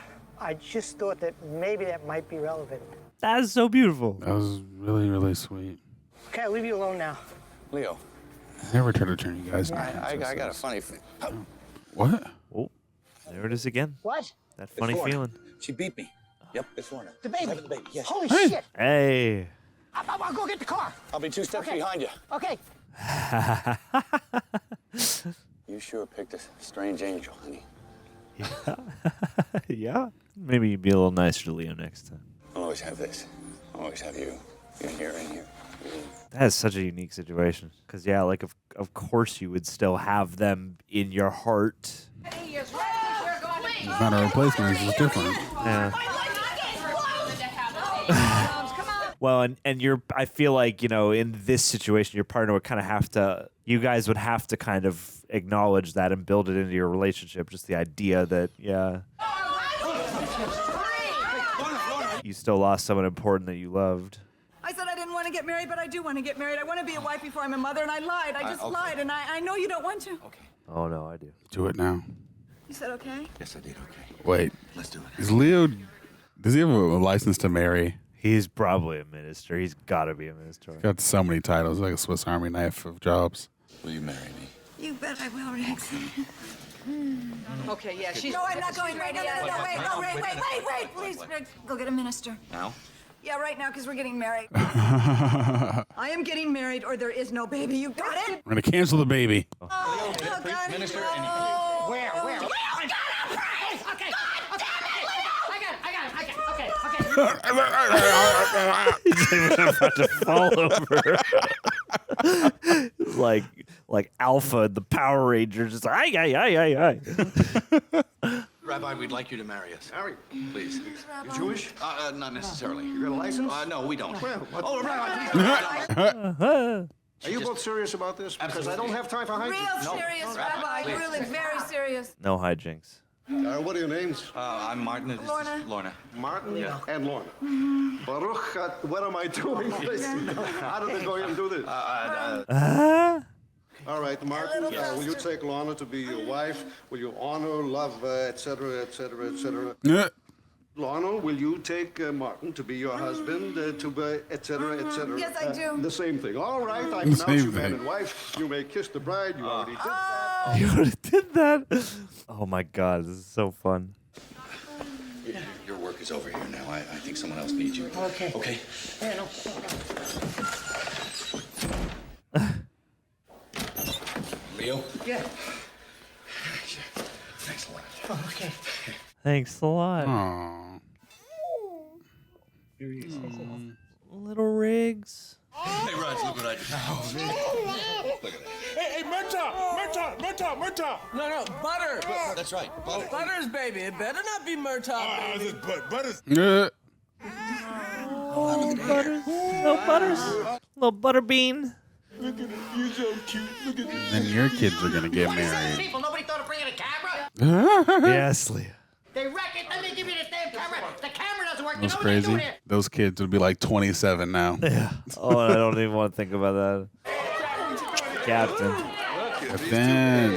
just thought that maybe that might be relevant. That is so beautiful. That was really, really sweet. Okay, I'll leave you alone now. Leo. I never try to turn you guys into I got a funny thing. What? Oh, there it is again. What? That funny feeling. She beat me. Yep, it's Lorna. The baby. The baby. Yes. Holy shit. Hey. I'll go get the car. I'll be 2 steps behind you. Okay. You sure picked a strange angel, honey. Yeah. Maybe you'd be a little nicer to Leo next time. I'll always have this. I'll always have you. You're here and here. That is such a unique situation. Because, yeah, like, of course you would still have them in your heart. It's not a replacement. It's just different. Yeah. Well, and I feel like, you know, in this situation, your partner would kind of have to, you guys would have to kind of acknowledge that and build it into your relationship. Just the idea that, yeah, you still lost someone important that you loved. I said I didn't want to get married, but I do want to get married. I want to be a wife before I'm a mother, and I lied. I just lied, and I know you don't want to. Okay. Oh, no, I do. Do it now. You said okay? Yes, I did. Okay. Wait. Let's do it. Is Leo, does he have a license to marry? He's probably a minister. He's got to be a minister. He's got so many titles, like a Swiss Army knife of jobs. Will you marry me? You bet I will, Riggs. Okay, yeah, she's... No, I'm not going right now. No, wait, please, Riggs. Go get a minister. Now? Yeah, right now, because we're getting married. I am getting married, or there is no baby. You got it? We're going to cancel the baby. Oh, God, Minister, no. Where? Leo, Okay. okay. He's even about to fall over. like Alpha and the Power Rangers. Just like, aye. Rabbi, we'd like you to marry us. Harry, Please. you Jewish? Not necessarily. You got a license? No, we don't. Well, what? Oh, Rabbi, Are you both serious about this? Because I don't have time for hijinks. Real serious, Rabbi. please. Really very serious. No hijinks. What are your names? I'm Martin. This Lorna. is Lorna. Martin Yeah. and Lorna. Baruch, what am I doing? How did they go ahead and do this? All right, Martin, will you take Lorna to be your wife? Will you honor, love, etc., etc., etc.? Yeah. Lorna, will you take Martin to be your husband, to be, etc., etc.? Yes, I do. The same thing. All right, I pronounce Same you man thing. and wife. You may kiss the bride. You already did that. You already did that? Oh, my God. This is so fun. Your work is over here now. I think someone else needs you. Okay. Okay. Yeah, no. Leo? Yeah. Thanks a lot. Oh, okay. Thanks a lot. Aww. Little Riggs. Hey, Raj, look what I just Look at that. Hey, Murtaugh! No, butter. That's right. Butter. Butter's baby. It better not be Murtaugh, baby. Butter's. Yeah. Oh, Butters. Little Butters. Little Butterbean. Look at it. You're so cute. Look at this. Then your kids are going to get married. People, nobody thought of bringing a camera. Yes, Leah. They wreck it, then they give you this damn camera. The camera doesn't work. That's you know what they're doing crazy. here? Those kids would be like 27 now. Yeah. Oh, I don't even want to think about that. Captain. Captain.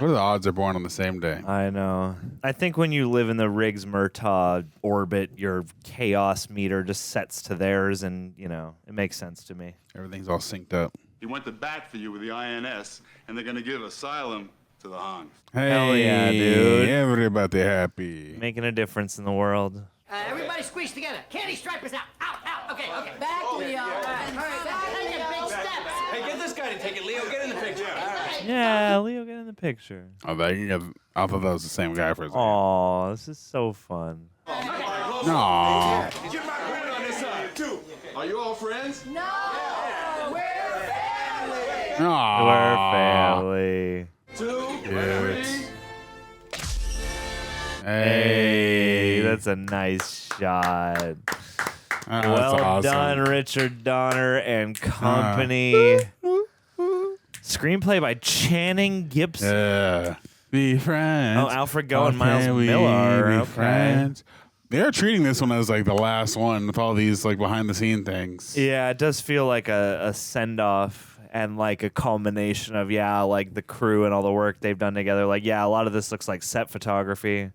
What are the odds they're born on the same day? I know. I think when you live in the Riggs Murtaugh orbit, your chaos meter just sets to theirs, and, you know, it makes sense to me. Everything's all synced up. He went to bat for you with the INS, and they're going to give asylum to the Hong. Hey, Hell yeah, dude. Everybody happy. Making a difference in the world. Everybody squeeze together. Candy stripe is out. Out. Okay. Back, Leo. All right. Take it, big steps. Hey, get this guy to take it. Leo, get in the picture. Yeah, Leo, get in the picture. Oh, I thought that was the same guy for a second. Aw, this is so fun. Aww. Get my friend on this side, too. Are you all friends? No. Aww. We're family. 2, Dude. 3. Hey, that's a nice shot. That's Well awesome. done, Richard Donner and company. Screenplay by Channing Gibson. Yeah. Be friends. Oh, Alfred Goh and How Miles can we Millar. be Okay. friends? They're treating this one as like the last one with all these like behind the scene things. Yeah, it does feel like a send off and like a culmination of like the crew and all the work they've done together. Like a lot of this looks like set photography,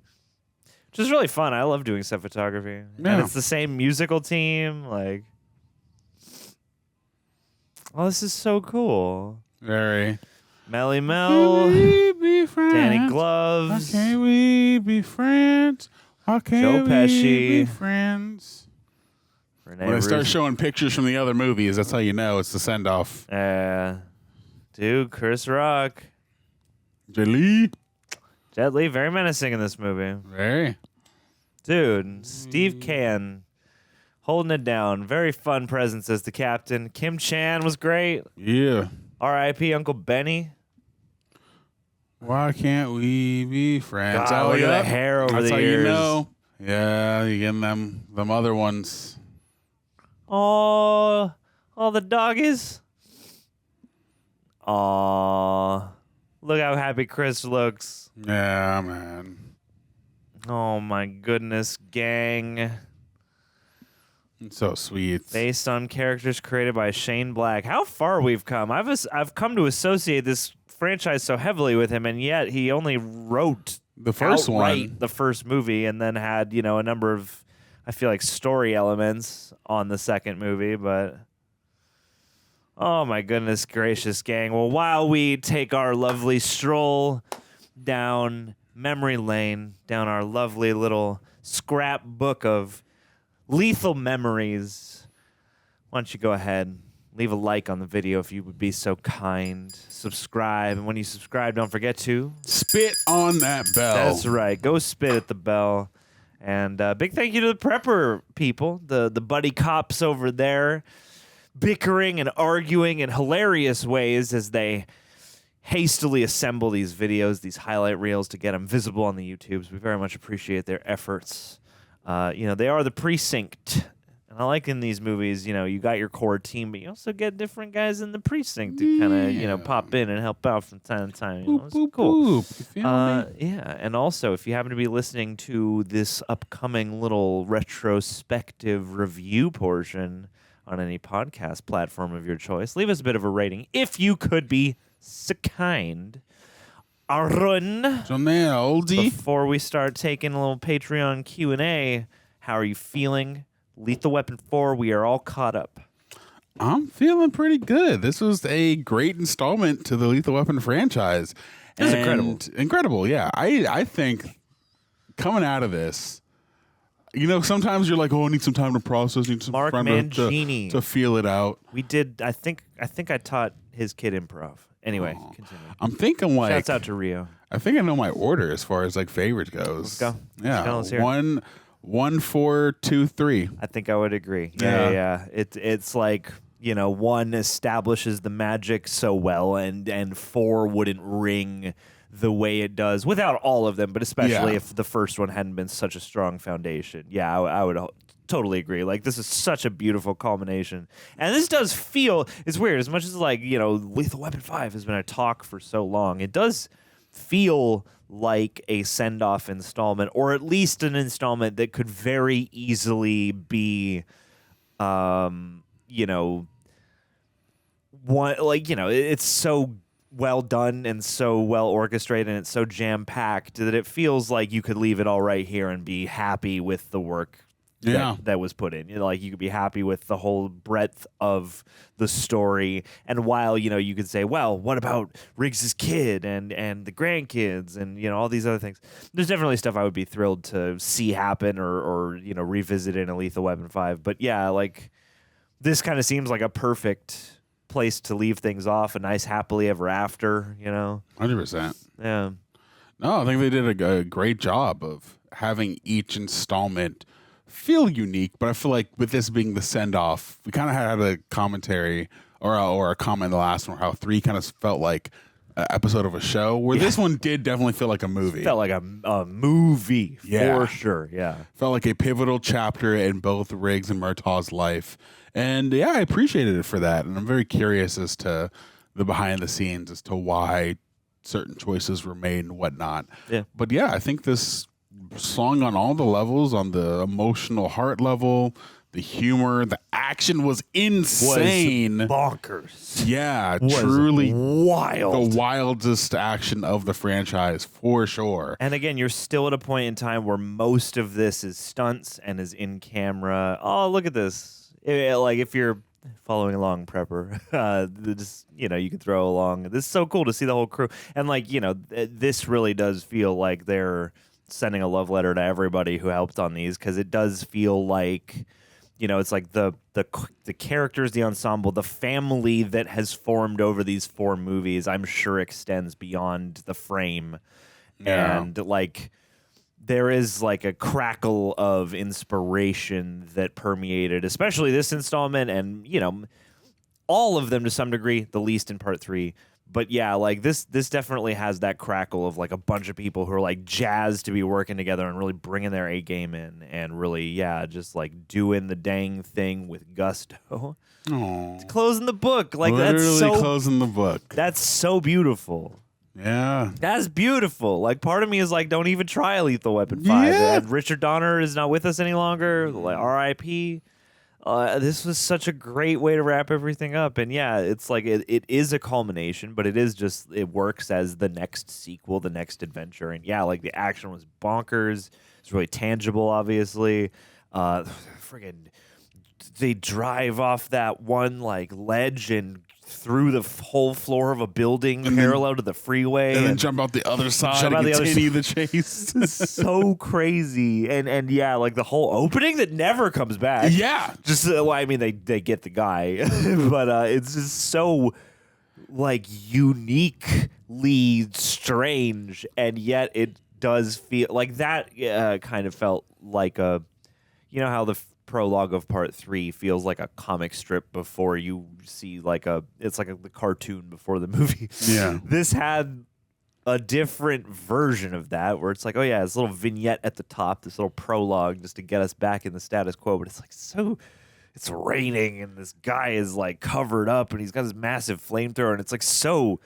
which is really fun. I love doing set photography, and it's the same musical team. Like, oh, this is so cool. Very. Melly Mel, Danny Gloves, How can we be friends? How can Joe we Pesci, be friends? Renee When they start Russo. showing pictures from the other movies, that's how you know it's the send off. Dude, Chris Rock, Jet Li, very menacing in this movie. Very. Dude, Steve Can holding it down. Very fun presence as the captain. Kim Chan was great. Yeah. R.I.P. Uncle Benny. Why can't we be friends? God, look at that hair over That's the how ears. you know. Yeah, you getting them other ones. Oh, all the doggies. Aw, look how happy Chris looks. Yeah, man. Oh my goodness, gang. It's so sweet. Based on characters created by Shane Black. How far we've come. I've come to associate this franchise so heavily with him, and yet he only wrote the first one, the first movie, and then had a number of, I feel like, story elements on the second movie. But oh my goodness gracious, gang. Well, while we take our lovely stroll down memory lane, down our lovely little scrapbook of lethal memories, why don't you go ahead, leave a like on the video if you would be so kind. Subscribe. And when you subscribe, don't forget to spit on that bell. That's right. Go spit at the bell. And big thank you to the prepper people, the buddy cops over there, bickering and arguing in hilarious ways as they hastily assemble these videos, these highlight reels to get them visible on the YouTubes. We very much appreciate their efforts. They are the precinct. And I like in these movies, you got your core team, but you also get different guys in the precinct to kind of, pop in and help out from time to time. It's cool. Boop. You feel me? Yeah, and also, if you happen to be listening to this upcoming little retrospective review portion on any podcast platform of your choice, leave us a bit of a rating if you could be so kind. Arun, before we start taking a little Patreon Q&A, how are you feeling? Lethal Weapon 4, we are all caught up. I'm feeling pretty good. This was a great installment to the Lethal Weapon franchise. It's incredible. Incredible, yeah. I think coming out of this, sometimes you're like, oh, I need some time to process, need some Mark time Mangini. to feel it out. We did, I think I taught his kid improv. Anyway, continue. I'm thinking like... Shouts out to Rio. I think I know my order as far as like favorite goes. Let's go. Yeah. Let's hear it. 1, 4, 2, 3. I think I would agree. Yeah. It's like, 1 establishes the magic so well, and 4 wouldn't ring the way it does without all of them, but especially if the first one hadn't been such a strong foundation. Yeah, I would totally agree. Like, this is such a beautiful culmination. And this does feel, it's weird, as much as Lethal Weapon 5 has been a talk for so long, it does feel like a send-off installment, or at least an installment that could very easily be, it's so well done and so well orchestrated and it's so jam-packed that it feels like you could leave it all right here and be happy with the work that was put in. You could be happy with the whole breadth of the story. And while, you could say, well, what about Riggs's kid and the grandkids and, all these other things? There's definitely stuff I would be thrilled to see happen or revisit in a Lethal Weapon 5. But yeah, this kind of seems like a perfect place to leave things off, a nice happily ever after, 100%. Yeah. No, I think they did a great job of having each installment feel unique, but I feel like with this being the send-off, we kind of had a commentary or a comment in the last one how 3 kind of felt like an episode of a show, where this one did definitely feel like a movie. Felt like a movie, for sure, yeah. Felt like a pivotal chapter in both Riggs and Murtaugh's life. And yeah, I appreciated it for that, and I'm very curious as to the behind the scenes as to why certain choices were made and whatnot. Yeah. But yeah, I think this song on all the levels, on the emotional heart level, the humor, the action was insane. Was bonkers. Yeah, Was truly wild. The wildest action of the franchise, for sure. And again, you're still at a point in time where most of this is stunts and is in camera. Oh, look at this. Like, if you're following along, prepper, just, you know, you can throw along. This is so cool to see the whole crew. And, like, you know, this really does feel like they're sending a love letter to everybody who helped on these, because it does feel like, you know, it's like the characters, the ensemble, the family that has formed over these 4 movies, I'm sure extends beyond the frame. Yeah. And, like, there is, like, a crackle of inspiration that permeated, especially this installment, and, you know, all of them to some degree, the least in part 3. But yeah, like this definitely has that crackle of like a bunch of people who are like jazzed to be working together and really bringing their A game in, and really, yeah, just like doing the dang thing with gusto. Aww. It's closing the book. Like, Literally that's so closing the book. That's so beautiful. Yeah. That's beautiful. Like, part of me is like, don't even try Lethal Weapon 5. Yeah. Richard Donner is not with us any longer. Like, R.I.P. This was such a great way to wrap everything up. And yeah, it's like it is a culmination, but it is just, it works as the next sequel, the next adventure. And yeah, like the action was bonkers. It's really tangible, obviously. Friggin' they drive off that one like ledge and through the whole floor of a building and parallel to the freeway, and then jump out the other side jump and out the other continue side. the chase. It's so crazy. And yeah, like the whole opening that never comes back. Yeah. Just well, I mean, they get the guy, but it's just so like uniquely strange, and yet it does feel like that. Kind of felt like a, you know how the prologue of part 3 feels like a comic strip before you see like it's like the cartoon before the movie. Yeah. This had a different version of that, where it's like, oh yeah, this little vignette at the top, this little prologue just to get us back in the status quo. But it's like, so it's raining and this guy is like covered up and he's got this massive flamethrower, and it's like so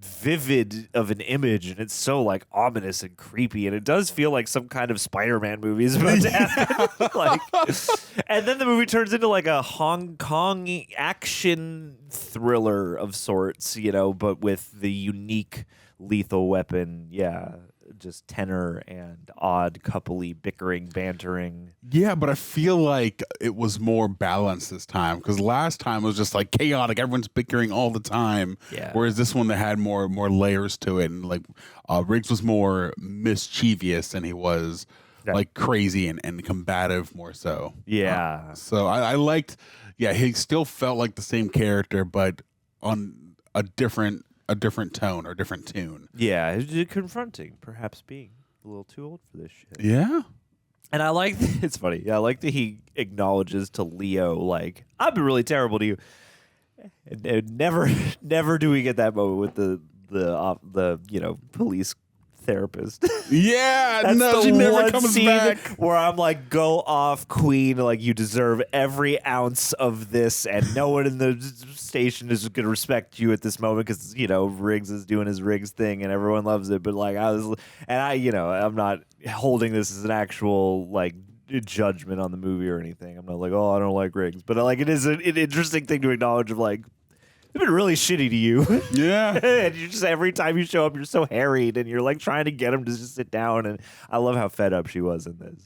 vivid of an image, and it's so like ominous and creepy, and it does feel like some kind of Spider-Man movie is about to happen. Like, and then the movie turns into like a Hong Kong action thriller of sorts, you know, but with the unique Lethal Weapon, yeah, just tenor and odd coupley bickering, bantering. Yeah, but I feel like it was more balanced this time, because last time it was just like chaotic. Everyone's bickering all the time. Yeah. Whereas this one, they had more layers to it, and like Riggs was more mischievous, and he was like crazy and combative more so. Yeah. So I liked. Yeah, he still felt like the same character, but on a different tone or different tune. Yeah, it's confronting, perhaps being a little too old for this shit. Yeah. And I like, it's funny. Yeah, I like that he acknowledges to Leo, like, I've been really terrible to you. And never do we get that moment with the you know, police therapist. Yeah, That's no, the she never one comes scene back. where I'm like, go off, queen. Like, you deserve every ounce of this, and no one in the station is going to respect you at this moment because, you know, Riggs is doing his Riggs thing and everyone loves it. But like, you know, I'm not holding this as an actual like judgment on the movie or anything. I'm not like, oh, I don't like Riggs, but like, it is an interesting thing to acknowledge of like, they've been really shitty to you. Yeah. And you just, every time you show up, you're so harried and you're like trying to get him to just sit down. And I love how fed up she was in this.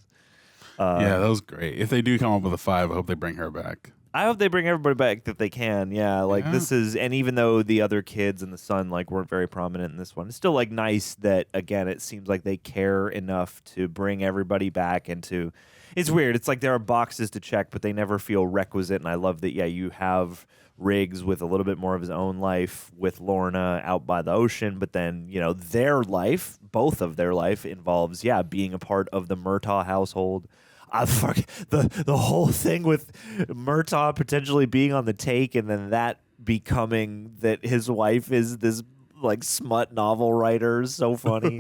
Yeah, that was great. If they do come up with a 5, I hope they bring her back. I hope they bring everybody back that they can. Yeah. Like this is, and even though the other kids and the son like weren't very prominent in this one, it's still like nice that, again, it seems like they care enough to bring everybody back and to, it's weird. It's like there are boxes to check, but they never feel requisite. And I love that, yeah, you have Riggs with a little bit more of his own life with Lorna out by the ocean, but then, you know, their life, both of their life involves, yeah, being a part of the Murtaugh household. The whole thing with Murtaugh potentially being on the take and then that becoming that his wife is this like smut novel writer, so funny.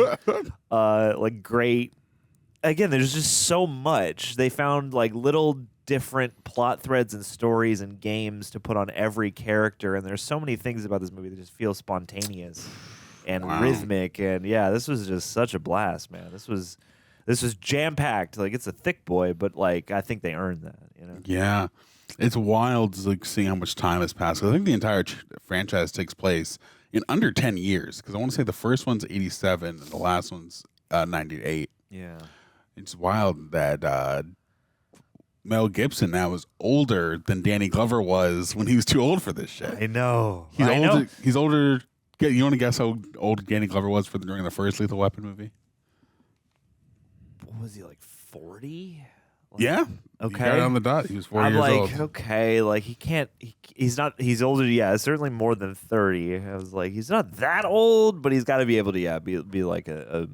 Like great. Again, there's just so much. They found like little different plot threads and stories and games to put on every character, and there's so many things about this movie that just feel spontaneous and rhythmic. And yeah, this was just such a blast, man. This was this was jam packed. Like it's a thick boy, but like I think they earned that. You know? Yeah, it's wild like seeing how much time has passed. I think the entire franchise takes place in under 10 years because I want to say the first one's 87 and the last one's 98. Yeah, it's wild that Mel Gibson now is older than Danny Glover was when he was too old for this shit. I know. He's older. He's older. You want to guess how old Danny Glover was during the first Lethal Weapon movie? What was he, like 40? Yeah. Okay. You got it on the dot. He was 40 I'm years like, old. okay, like he can't. He's not. He's older. Yeah, certainly more than 30. I was like, he's not that old, but he's got to be able to be like a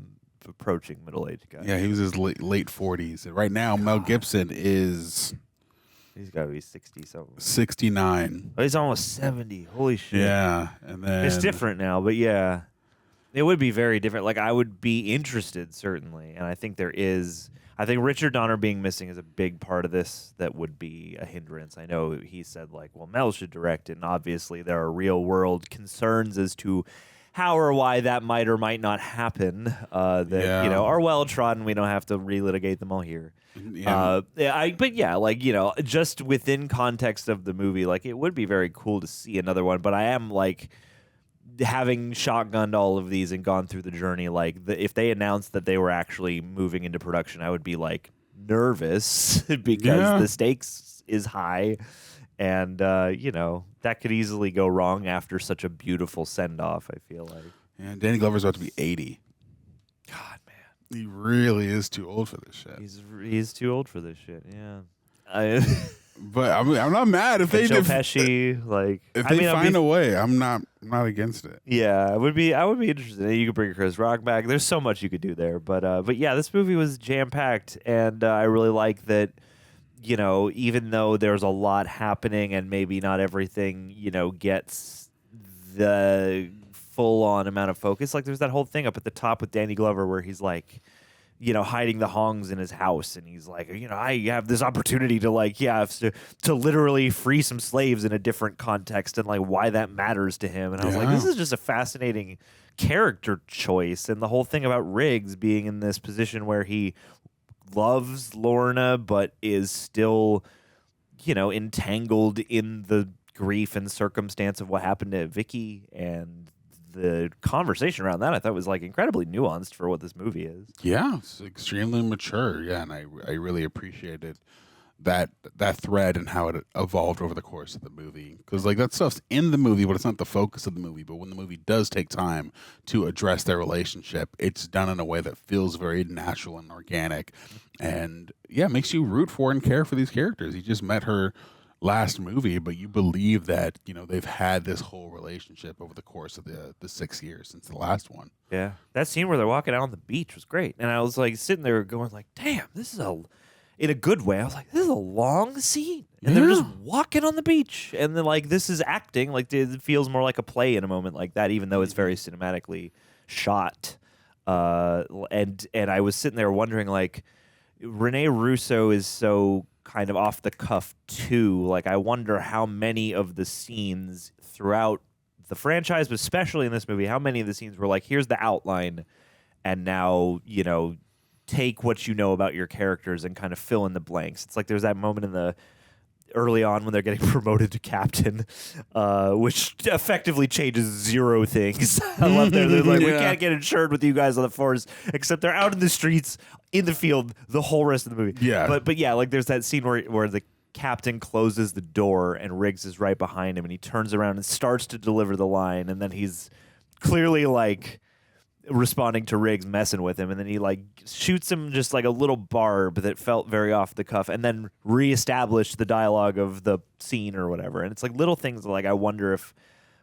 approaching middle-aged guy. Yeah, he was his late 40s. And right now, Mel Gibson is. He's got to be 60 something. 69. Oh, he's almost 70. Holy shit. Yeah, and then It's different now, but yeah. It would be very different. Like I would be interested certainly, and I think there is. I think Richard Donner being missing is a big part of this that would be a hindrance. I know he said like, well, Mel should direct it, and obviously there are real world concerns as to how or why that might or might not happen. That are well trodden. We don't have to relitigate them all here. Yeah. But yeah, like just within context of the movie, like it would be very cool to see another one. But I am like, having shotgunned all of these and gone through the journey, like if they announced that they were actually moving into production, I would be like nervous because the stakes is high, and that could easily go wrong after such a beautiful send off. I feel like. And Danny Glover's about to be 80. God, man, he really is too old for this shit. He's too old for this shit. Yeah. But I mean, I'm not mad if they Joe Pesci, like if they find a way. I'm not against it. Yeah, I would be interested. You could bring Chris Rock back. There's so much you could do there, but yeah, this movie was jam packed, and I really like that. Even though there's a lot happening, and maybe not everything gets the full on amount of focus. Like there's that whole thing up at the top with Danny Glover where he's like, hiding the hongs in his house, and he's like, I have this opportunity to to literally free some slaves in a different context, and like why that matters to him. And I was like, this is just a fascinating character choice, and the whole thing about Riggs being in this position where he loves Lorna but is still, entangled in the grief and circumstance of what happened to Vicky, and the conversation around that I thought was like incredibly nuanced for what this movie is. Yeah, it's extremely mature. Yeah, and I really appreciated that thread and how it evolved over the course of the movie. Because like that stuff's in the movie, but it's not the focus of the movie. But when the movie does take time to address their relationship, it's done in a way that feels very natural and organic. And yeah, it makes you root for and care for these characters. You just met her last movie, but you believe that they've had this whole relationship over the course of the 6 years since the last one. Yeah, that scene where they're walking out on the beach was great, and I was like sitting there going like, "Damn, this is in a good way." I was like, "This is a long scene," and they're just walking on the beach, and then like this is acting, like it feels more like a play in a moment like that, even though it's very cinematically shot. And I was sitting there wondering, like, Rene Russo is so kind of off the cuff too. Like I wonder how many of the scenes throughout the franchise, but especially in this movie, how many of the scenes were like, here's the outline, and now take what you know about your characters and kind of fill in the blanks. It's like there's that moment in the early on when they're getting promoted to captain, which effectively changes zero things. I love that. They're like, we can't get insured with you guys on the force, except they're out in the streets, in the field, the whole rest of the movie. Yeah. But yeah, like there's that scene where the captain closes the door and Riggs is right behind him, and he turns around and starts to deliver the line, and then he's clearly like responding to Riggs messing with him, and then he like shoots him just like a little barb that felt very off the cuff, and then reestablished the dialogue of the scene or whatever. And it's like little things like I wonder if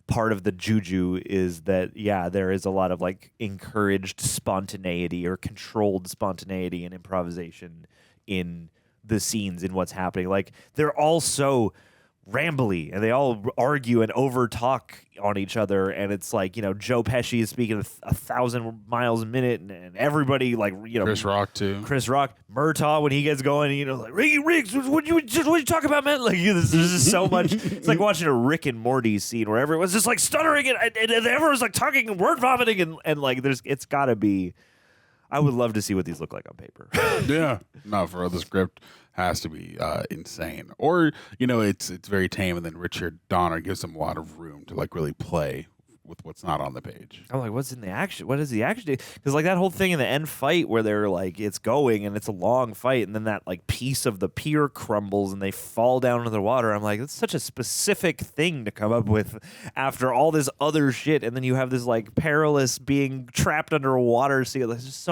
part of the juju is that there is a lot of like encouraged spontaneity or controlled spontaneity and improvisation in the scenes, in what's happening. Like they're all so rambly, and they all argue and over talk on each other, and it's like Joe Pesci is speaking 1,000 miles a minute, and everybody like Chris Rock too. Chris Rock, Murtaugh when he gets going, like Riggs, what you talking about, man? Like there's just so much. It's like watching a Rick and Morty scene where everyone's just like stuttering and everyone's like talking and word vomiting, and like it's got to be I would love to see what these look like on paper. Yeah. No, for the script has to be insane. Or, it's very tame, and then Richard Donner gives him a lot of room to like really play with what's not on the page. I'm like, what's in the action? What does the action do? Because like that whole thing in the end fight where they're like, it's going and it's a long fight, and then that like piece of the pier crumbles and they fall down into the water. I'm like, that's such a specific thing to come up with after all this other shit, and then you have this like perilous being trapped under a water sea. It's just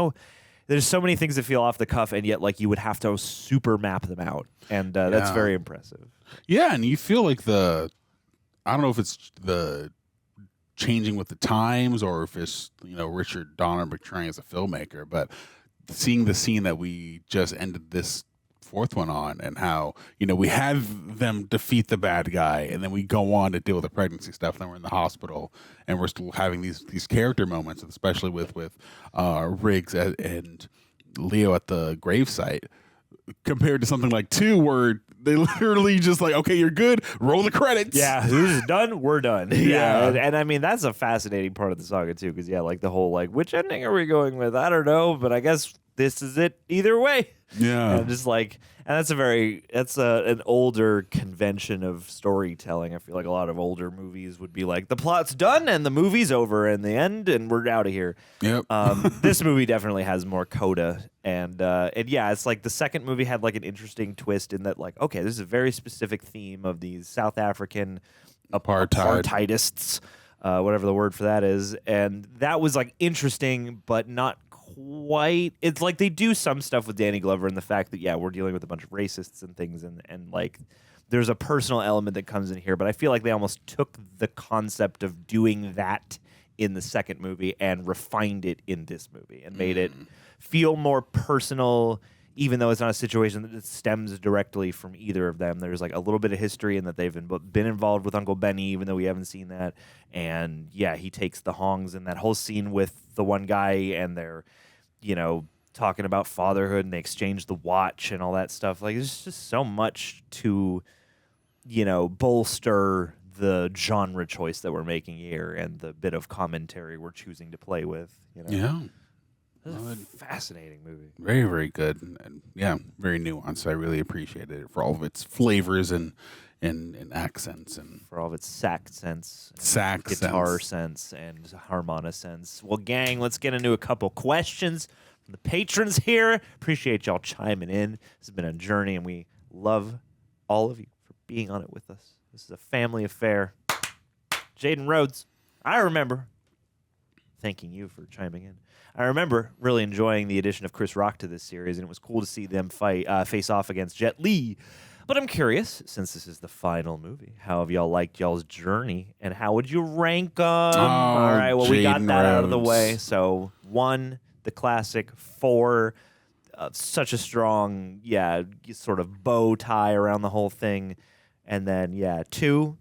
there's so many things that feel off the cuff, and yet like you would have to super map them out, and that's very impressive. Yeah, and you feel like I don't know if it's the changing with the times or if it's Richard Donner portraying as a filmmaker, but seeing the scene that we just ended this fourth one on, and how we have them defeat the bad guy, and then we go on to deal with the pregnancy stuff, and then we're in the hospital and we're still having these character moments, especially with Riggs and Leo at the gravesite, compared to something like 2 where they literally just like, okay, you're good, roll the credits. Yeah, this is done, we're done. Yeah. And I mean, that's a fascinating part of the saga too, because like the whole like, which ending are we going with? I don't know, but I guess this is it either way. Yeah. And just like, and that's an older convention of storytelling. I feel like a lot of older movies would be like, the plot's done and the movie's over and the end and we're out of here. Yep. This movie definitely has more coda, and yeah, it's like the second movie had like an interesting twist in that like, okay, this is a very specific theme of these South African apartheidists, whatever the word for that is, and that was like interesting, but not quite. It's like they do some stuff with Danny Glover and the fact that, yeah, we're dealing with a bunch of racists and things, and like there's a personal element that comes in here, but I feel like they almost took the concept of doing that in the second movie and refined it in this movie and made it feel more personal, even though it's not a situation that stems directly from either of them. There's like a little bit of history in that they've been involved with Uncle Benny, even though we haven't seen that. And yeah, he takes the hongs in that whole scene with the one guy, and they're, talking about fatherhood, and they exchange the watch and all that stuff. Like, there's just so much to, bolster the genre choice that we're making here and the bit of commentary we're choosing to play with. Yeah. This is a fascinating movie. Very, very good. And yeah, very nuanced. I really appreciated it for all of its flavors and accents, and for all of its sax sense, guitar sense, and harmonica sense. Well, gang, let's get into a couple questions from the patrons here. Appreciate y'all chiming in. This has been a journey, and we love all of you for being on it with us. This is a family affair. Jaden Rhodes, I remember thanking you for chiming in. I remember really enjoying the addition of Chris Rock to this series, and it was cool to see them face off against Jet Li. But I'm curious, since this is the final movie, how have y'all liked y'all's journey, and how would you rank them? All right, well, we got that out of the way. So 1, the classic. 4, such a strong, sort of bow tie around the whole thing. And then, 2,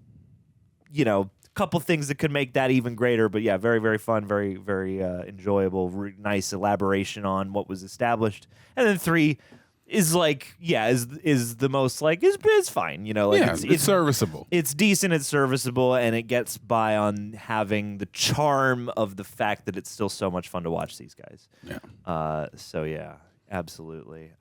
couple things that could make that even greater, but yeah, very, very fun, very, very enjoyable, nice elaboration on what was established. And then 3 is like, is the most like, is fine, it's serviceable. It's decent, it's serviceable, and it gets by on having the charm of the fact that it's still so much fun to watch these guys. Yeah. So yeah. Absolutely.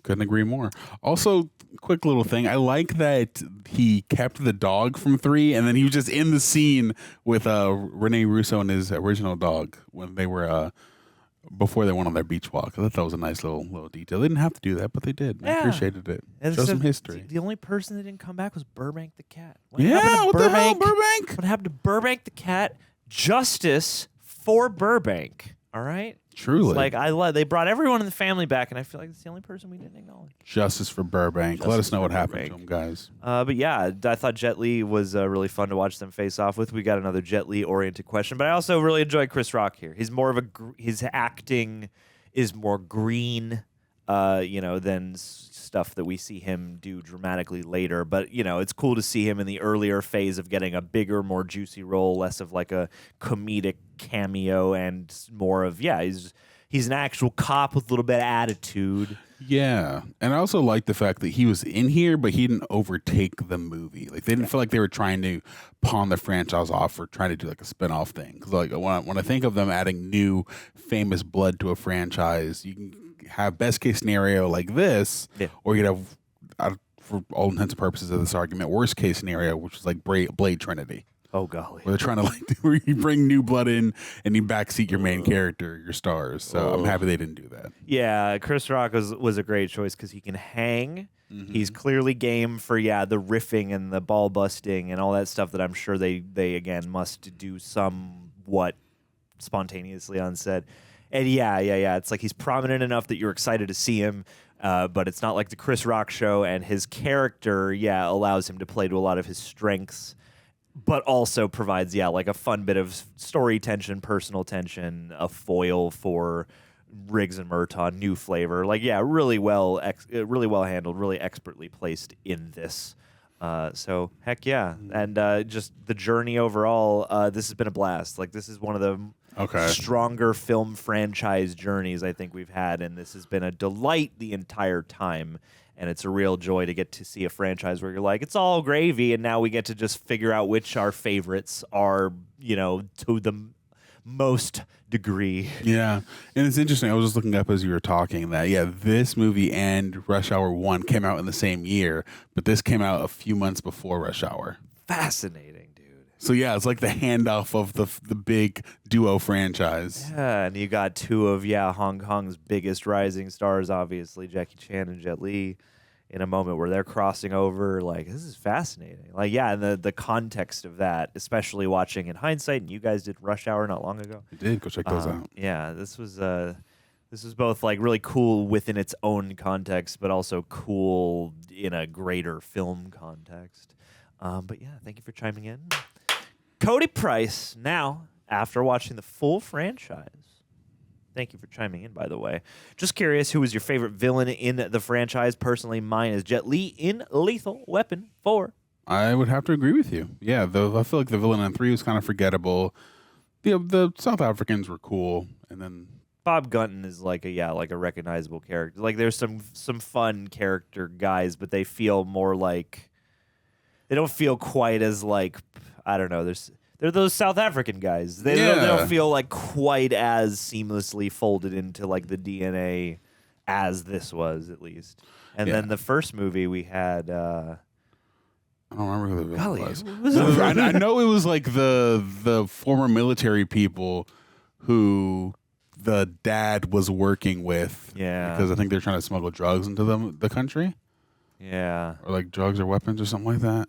Couldn't agree more. Also, quick little thing. I like that he kept the dog from 3, and then he was just in the scene with Rene Russo and his original dog when they were before they went on their beach walk. I thought that was a nice little detail. They didn't have to do that, but they did. I appreciated it. Show some history. The only person that didn't come back was Burbank the cat. What the hell, Burbank? What happened to Burbank the cat? Justice for Burbank. All right? Truly. It's like, they brought everyone in the family back, and I feel like it's the only person we didn't acknowledge. Justice for Burbank. Let us know what happened to him, guys. But yeah, I thought Jet Li was really fun to watch them face off with. We got another Jet Li-oriented question, but I also really enjoyed Chris Rock here. He's more of his acting is more green, than stuff that we see him do dramatically later. But, it's cool to see him in the earlier phase of getting a bigger, more juicy role, less of like a comedic cameo, and more of, He's an actual cop with a little bit of attitude. Yeah, and I also like the fact that he was in here, but he didn't overtake the movie. Like they didn't feel like they were trying to pawn the franchise off or trying to do like a spinoff thing. Because like when I think of them adding new famous blood to a franchise, you can have best case scenario like this, or you could have, for all intents and purposes of this argument, worst case scenario, which is like Blade Trinity. Oh golly, where they're trying to where you bring new blood in and you backseat your main character, your stars. So I'm happy they didn't do that. Yeah, Chris Rock was a great choice because he can hang. He's clearly game for the riffing and the ball busting and all that stuff that I'm sure they again must do somewhat spontaneously on set. And yeah, it's like he's prominent enough that you're excited to see him. But it's not like the Chris Rock show, and his character, allows him to play to a lot of his strengths, but also provides, like a fun bit of story tension, personal tension, a foil for Riggs and Murtaugh, new flavor. Like, really well handled, really expertly placed in this. So heck yeah, and just the journey overall. This has been a blast. Like, this is one of the stronger film franchise journeys I think we've had, and this has been a delight the entire time. And it's a real joy to get to see a franchise where you're like, it's all gravy, and now we get to just figure out which our favorites are, to the most degree. Yeah, and it's interesting. I was just looking up as you were talking that, this movie and Rush Hour 1 came out in the same year, but this came out a few months before Rush Hour. Fascinating. So it's like the handoff of the big duo franchise. Yeah, and you got two of Hong Kong's biggest rising stars, obviously Jackie Chan and Jet Li, in a moment where they're crossing over. Like, this is fascinating. Like, and the context of that, especially watching in hindsight. And you guys did Rush Hour not long ago. I did. Go check those out. Yeah, this was both like really cool within its own context, but also cool in a greater film context. But thank you for chiming in. Cody Price, now, after watching the full franchise, thank you for chiming in, by the way. Just curious, who was your favorite villain in the franchise? Personally, mine is Jet Li in Lethal Weapon 4. I would have to agree with you. Yeah, I feel like the villain in 3 was kind of forgettable. The South Africans were cool, and then Bob Gunton is like a recognizable character. Like, there's some fun character guys, but they feel more like they don't feel quite as like, I don't know. They're those South African guys. They don't feel like quite as seamlessly folded into like the DNA as this was, at least. And then the first movie we had. I don't remember who the villain was. I know it was like the former military people who the dad was working with. Yeah, because I think they're trying to smuggle drugs into the country. Yeah, or like drugs or weapons or something like that.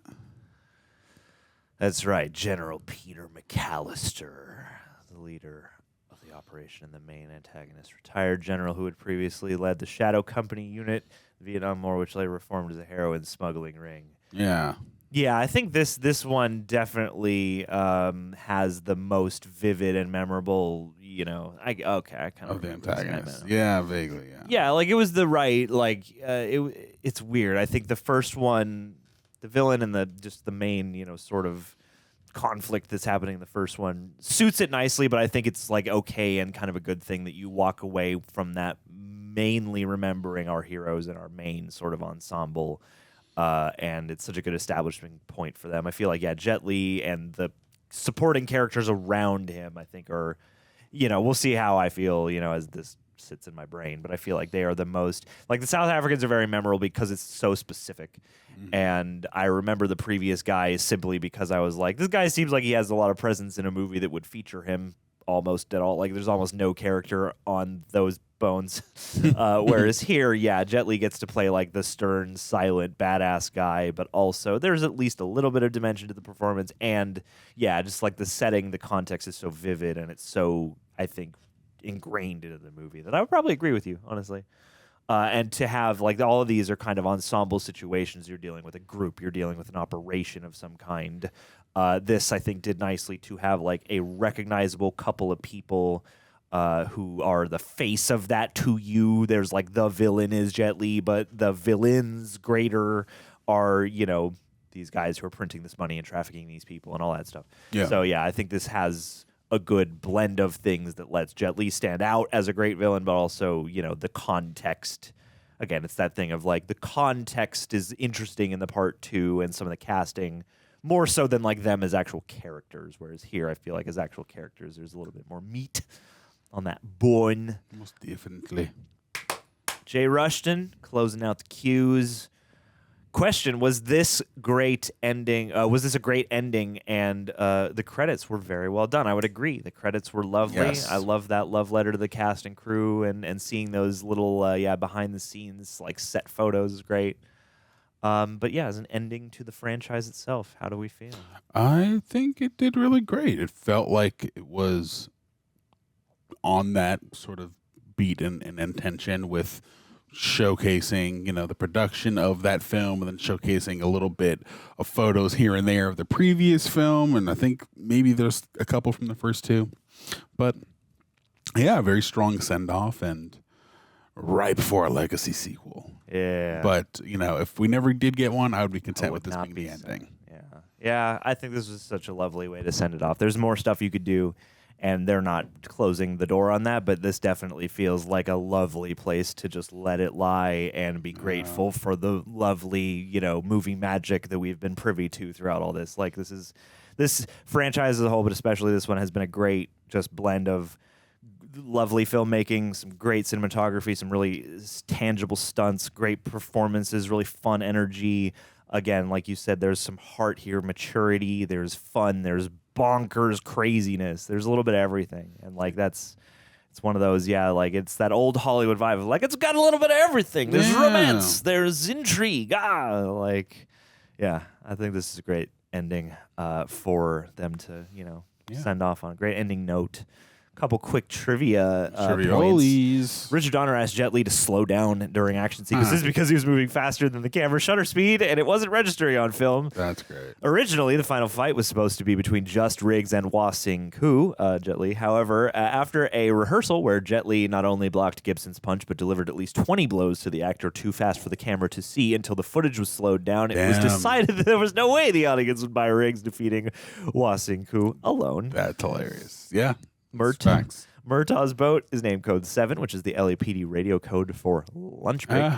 That's right, General Peter McAllister, the leader of the operation and the main antagonist, retired general who had previously led the Shadow Company unit, the Vietnam War, which later reformed as a heroin smuggling ring. Yeah. Yeah, I think this one definitely has the most vivid and memorable, I kind of of the antagonist. Yeah, vaguely, yeah. Yeah, like it was the right, like it's weird. I think the first one, the villain and the main, sort of conflict that's happening in the first one suits it nicely, but I think it's like okay and kind of a good thing that you walk away from that mainly remembering our heroes and our main sort of ensemble. And it's such a good establishment point for them. I feel like, Jet Li and the supporting characters around him, I think are, we'll see how I feel, as this sits in my brain, but I feel like they are the most, like the South Africans are very memorable because it's so specific. Mm-hmm. And I remember the previous guy simply because I was like, this guy seems like he has a lot of presence in a movie that would feature him almost at all. Like there's almost no character on those bones. Whereas here, Jet Li gets to play like the stern, silent, badass guy, but also there's at least a little bit of dimension to the performance. And just like the setting, the context is so vivid and it's so, I think, ingrained into the movie that I would probably agree with you, honestly. And to have like all of these are kind of ensemble situations. You're dealing with a group, you're dealing with an operation of some kind. This, I think, did nicely to have like a recognizable couple of people who are the face of that to you. There's like the villain is Jet Li, but the villains greater are, these guys who are printing this money and trafficking these people and all that stuff. Yeah. So, I think this has a good blend of things that lets Jet Li stand out as a great villain, but also, the context. Again, it's that thing of like the context is interesting in the part 2 and some of the casting more so than like them as actual characters. Whereas here, I feel like as actual characters, there's a little bit more meat on that bone. Most definitely. Jay Rushton closing out the cues. Question: was this great ending? Was this a great ending? And the credits were very well done. I would agree. The credits were lovely. Yes. I love that love letter to the cast and crew, and seeing those little behind the scenes like set photos is great. But yeah, as an ending to the franchise itself, how do we feel? I think it did really great. It felt like it was on that sort of beat and intention with showcasing, the production of that film, and then showcasing a little bit of photos here and there of the previous film, and I think maybe there's a couple from the first two. But yeah, very strong send off and right before a legacy sequel. Yeah. But, if we never did get one, I would be content with this being the ending. Yeah, I think this was such a lovely way to send it off. There's more stuff you could do, and they're not closing the door on that, but this definitely feels like a lovely place to just let it lie and be grateful for the lovely, movie magic that we've been privy to throughout all this. Like, this franchise as a whole, but especially this one, has been a great just blend of lovely filmmaking, some great cinematography, some really tangible stunts, great performances, really fun energy. Again, like you said, there's some heart here, maturity, there's fun, there's bonkers craziness. There's a little bit of everything. And like it's one of those, like it's that old Hollywood vibe of like it's got a little bit of everything. There's romance, there's intrigue. I think this is a great ending for them to, send off on a great ending note. Couple quick trivia points. Richard Donner asked Jet Li to slow down during action sequences because he was moving faster than the camera shutter speed, and it wasn't registering on film. That's great. Originally, the final fight was supposed to be between just Riggs and Hua Sing-koo, Jet Li. However, after a rehearsal where Jet Li not only blocked Gibson's punch, but delivered at least 20 blows to the actor too fast for the camera to see until the footage was slowed down, it was decided that there was no way the audience would buy Riggs defeating Hua Sing-koo alone. That's hilarious. Yeah. Murtaugh's boat is named Code 7, which is the LAPD radio code for lunch break.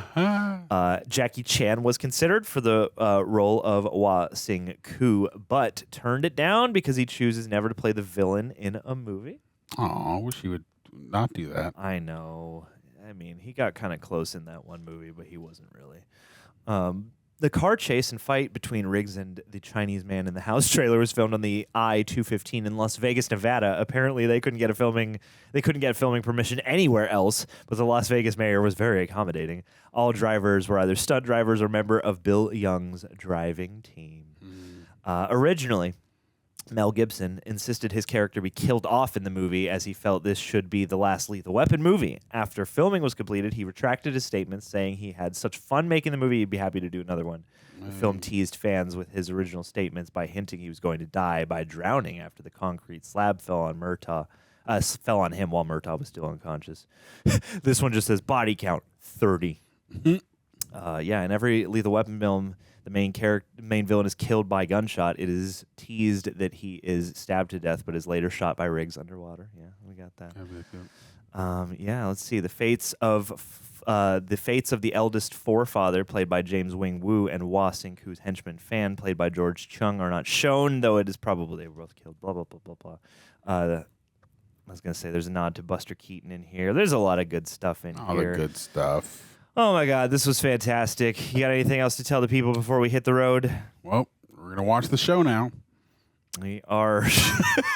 Jackie Chan was considered for the role of Hua Sing-koo, but turned it down because he chooses never to play the villain in a movie. Oh, I wish he would not do that. I know. I mean, he got kind of close in that one movie, but he wasn't really. The car chase and fight between Riggs and the Chinese man in the house trailer was filmed on the I-215 in Las Vegas, Nevada. Apparently, they couldn't get filming permission anywhere else, but the Las Vegas mayor was very accommodating. All drivers were either stunt drivers or member of Bill Young's driving team. Originally, Mel Gibson insisted his character be killed off in the movie as he felt this should be the last Lethal Weapon movie. After filming was completed, he retracted his statements, saying he had such fun making the movie he'd be happy to do another one. The film teased fans with his original statements by hinting he was going to die by drowning after the concrete slab fell on him while Murtaugh was still unconscious. This one just says body count 30. In every Lethal Weapon film, the main villain is killed by gunshot. It is teased that he is stabbed to death, but is later shot by Riggs underwater. Yeah, we got that. Let's see. The fates of the eldest forefather, played by James Wing Woo, and Hua Sing-koo's henchman Fan, played by George Chung, are not shown, though it is probable they were both killed. Blah blah blah blah blah. I was gonna say there's a nod to Buster Keaton in here. There's a lot of good stuff in here. All the good stuff. Oh, my God, this was fantastic. You got anything else to tell the people before we hit the road? Well, we're going to watch the show now. We are.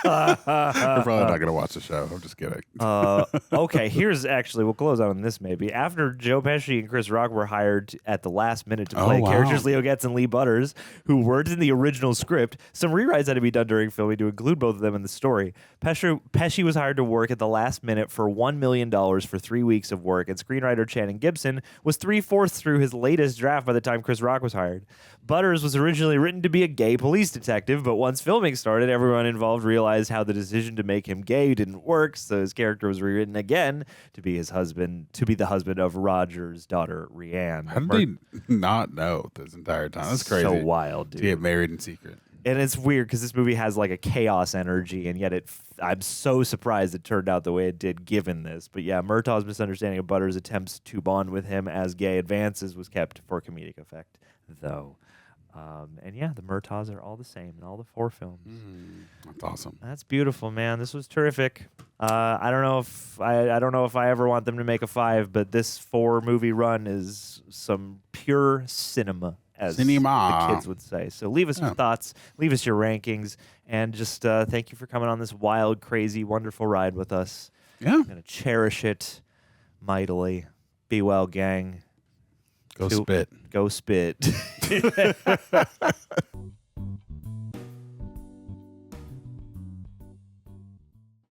We're probably not going to watch the show. I'm just kidding. Okay, we'll close out on this maybe. After Joe Pesci and Chris Rock were hired at the last minute to play characters Leo Getz and Lee Butters, who weren't in the original script, some rewrites had to be done during filming to include both of them in the story. Pesci was hired to work at the last minute for $1 million for 3 weeks of work, and screenwriter Channing Gibson was 3/4 through his latest draft by the time Chris Rock was hired. Butters was originally written to be a gay police detective, but once filming started, everyone involved realized how the decision to make him gay didn't work, so his character was rewritten again to be the husband of Roger's daughter, Rianne. How did they not know this entire time? That's crazy. So wild, dude. To get married in secret. And it's weird because this movie has like a chaos energy, and yet I'm so surprised it turned out the way it did given this. But yeah, Murtaugh's misunderstanding of Butter's attempts to bond with him as Gay advances was kept for comedic effect, though. And yeah, the Murtaughs are all the same in all the 4 films. That's awesome. That's beautiful, man. This was terrific. I don't know if I ever want them to make a 5, but this 4 movie run is some pure cinema, as the kids would say. So leave us your thoughts, leave us your rankings, and just thank you for coming on this wild, crazy, wonderful ride with us. Yeah, I'm gonna cherish it mightily. Be well, gang. Go spit. Go spit.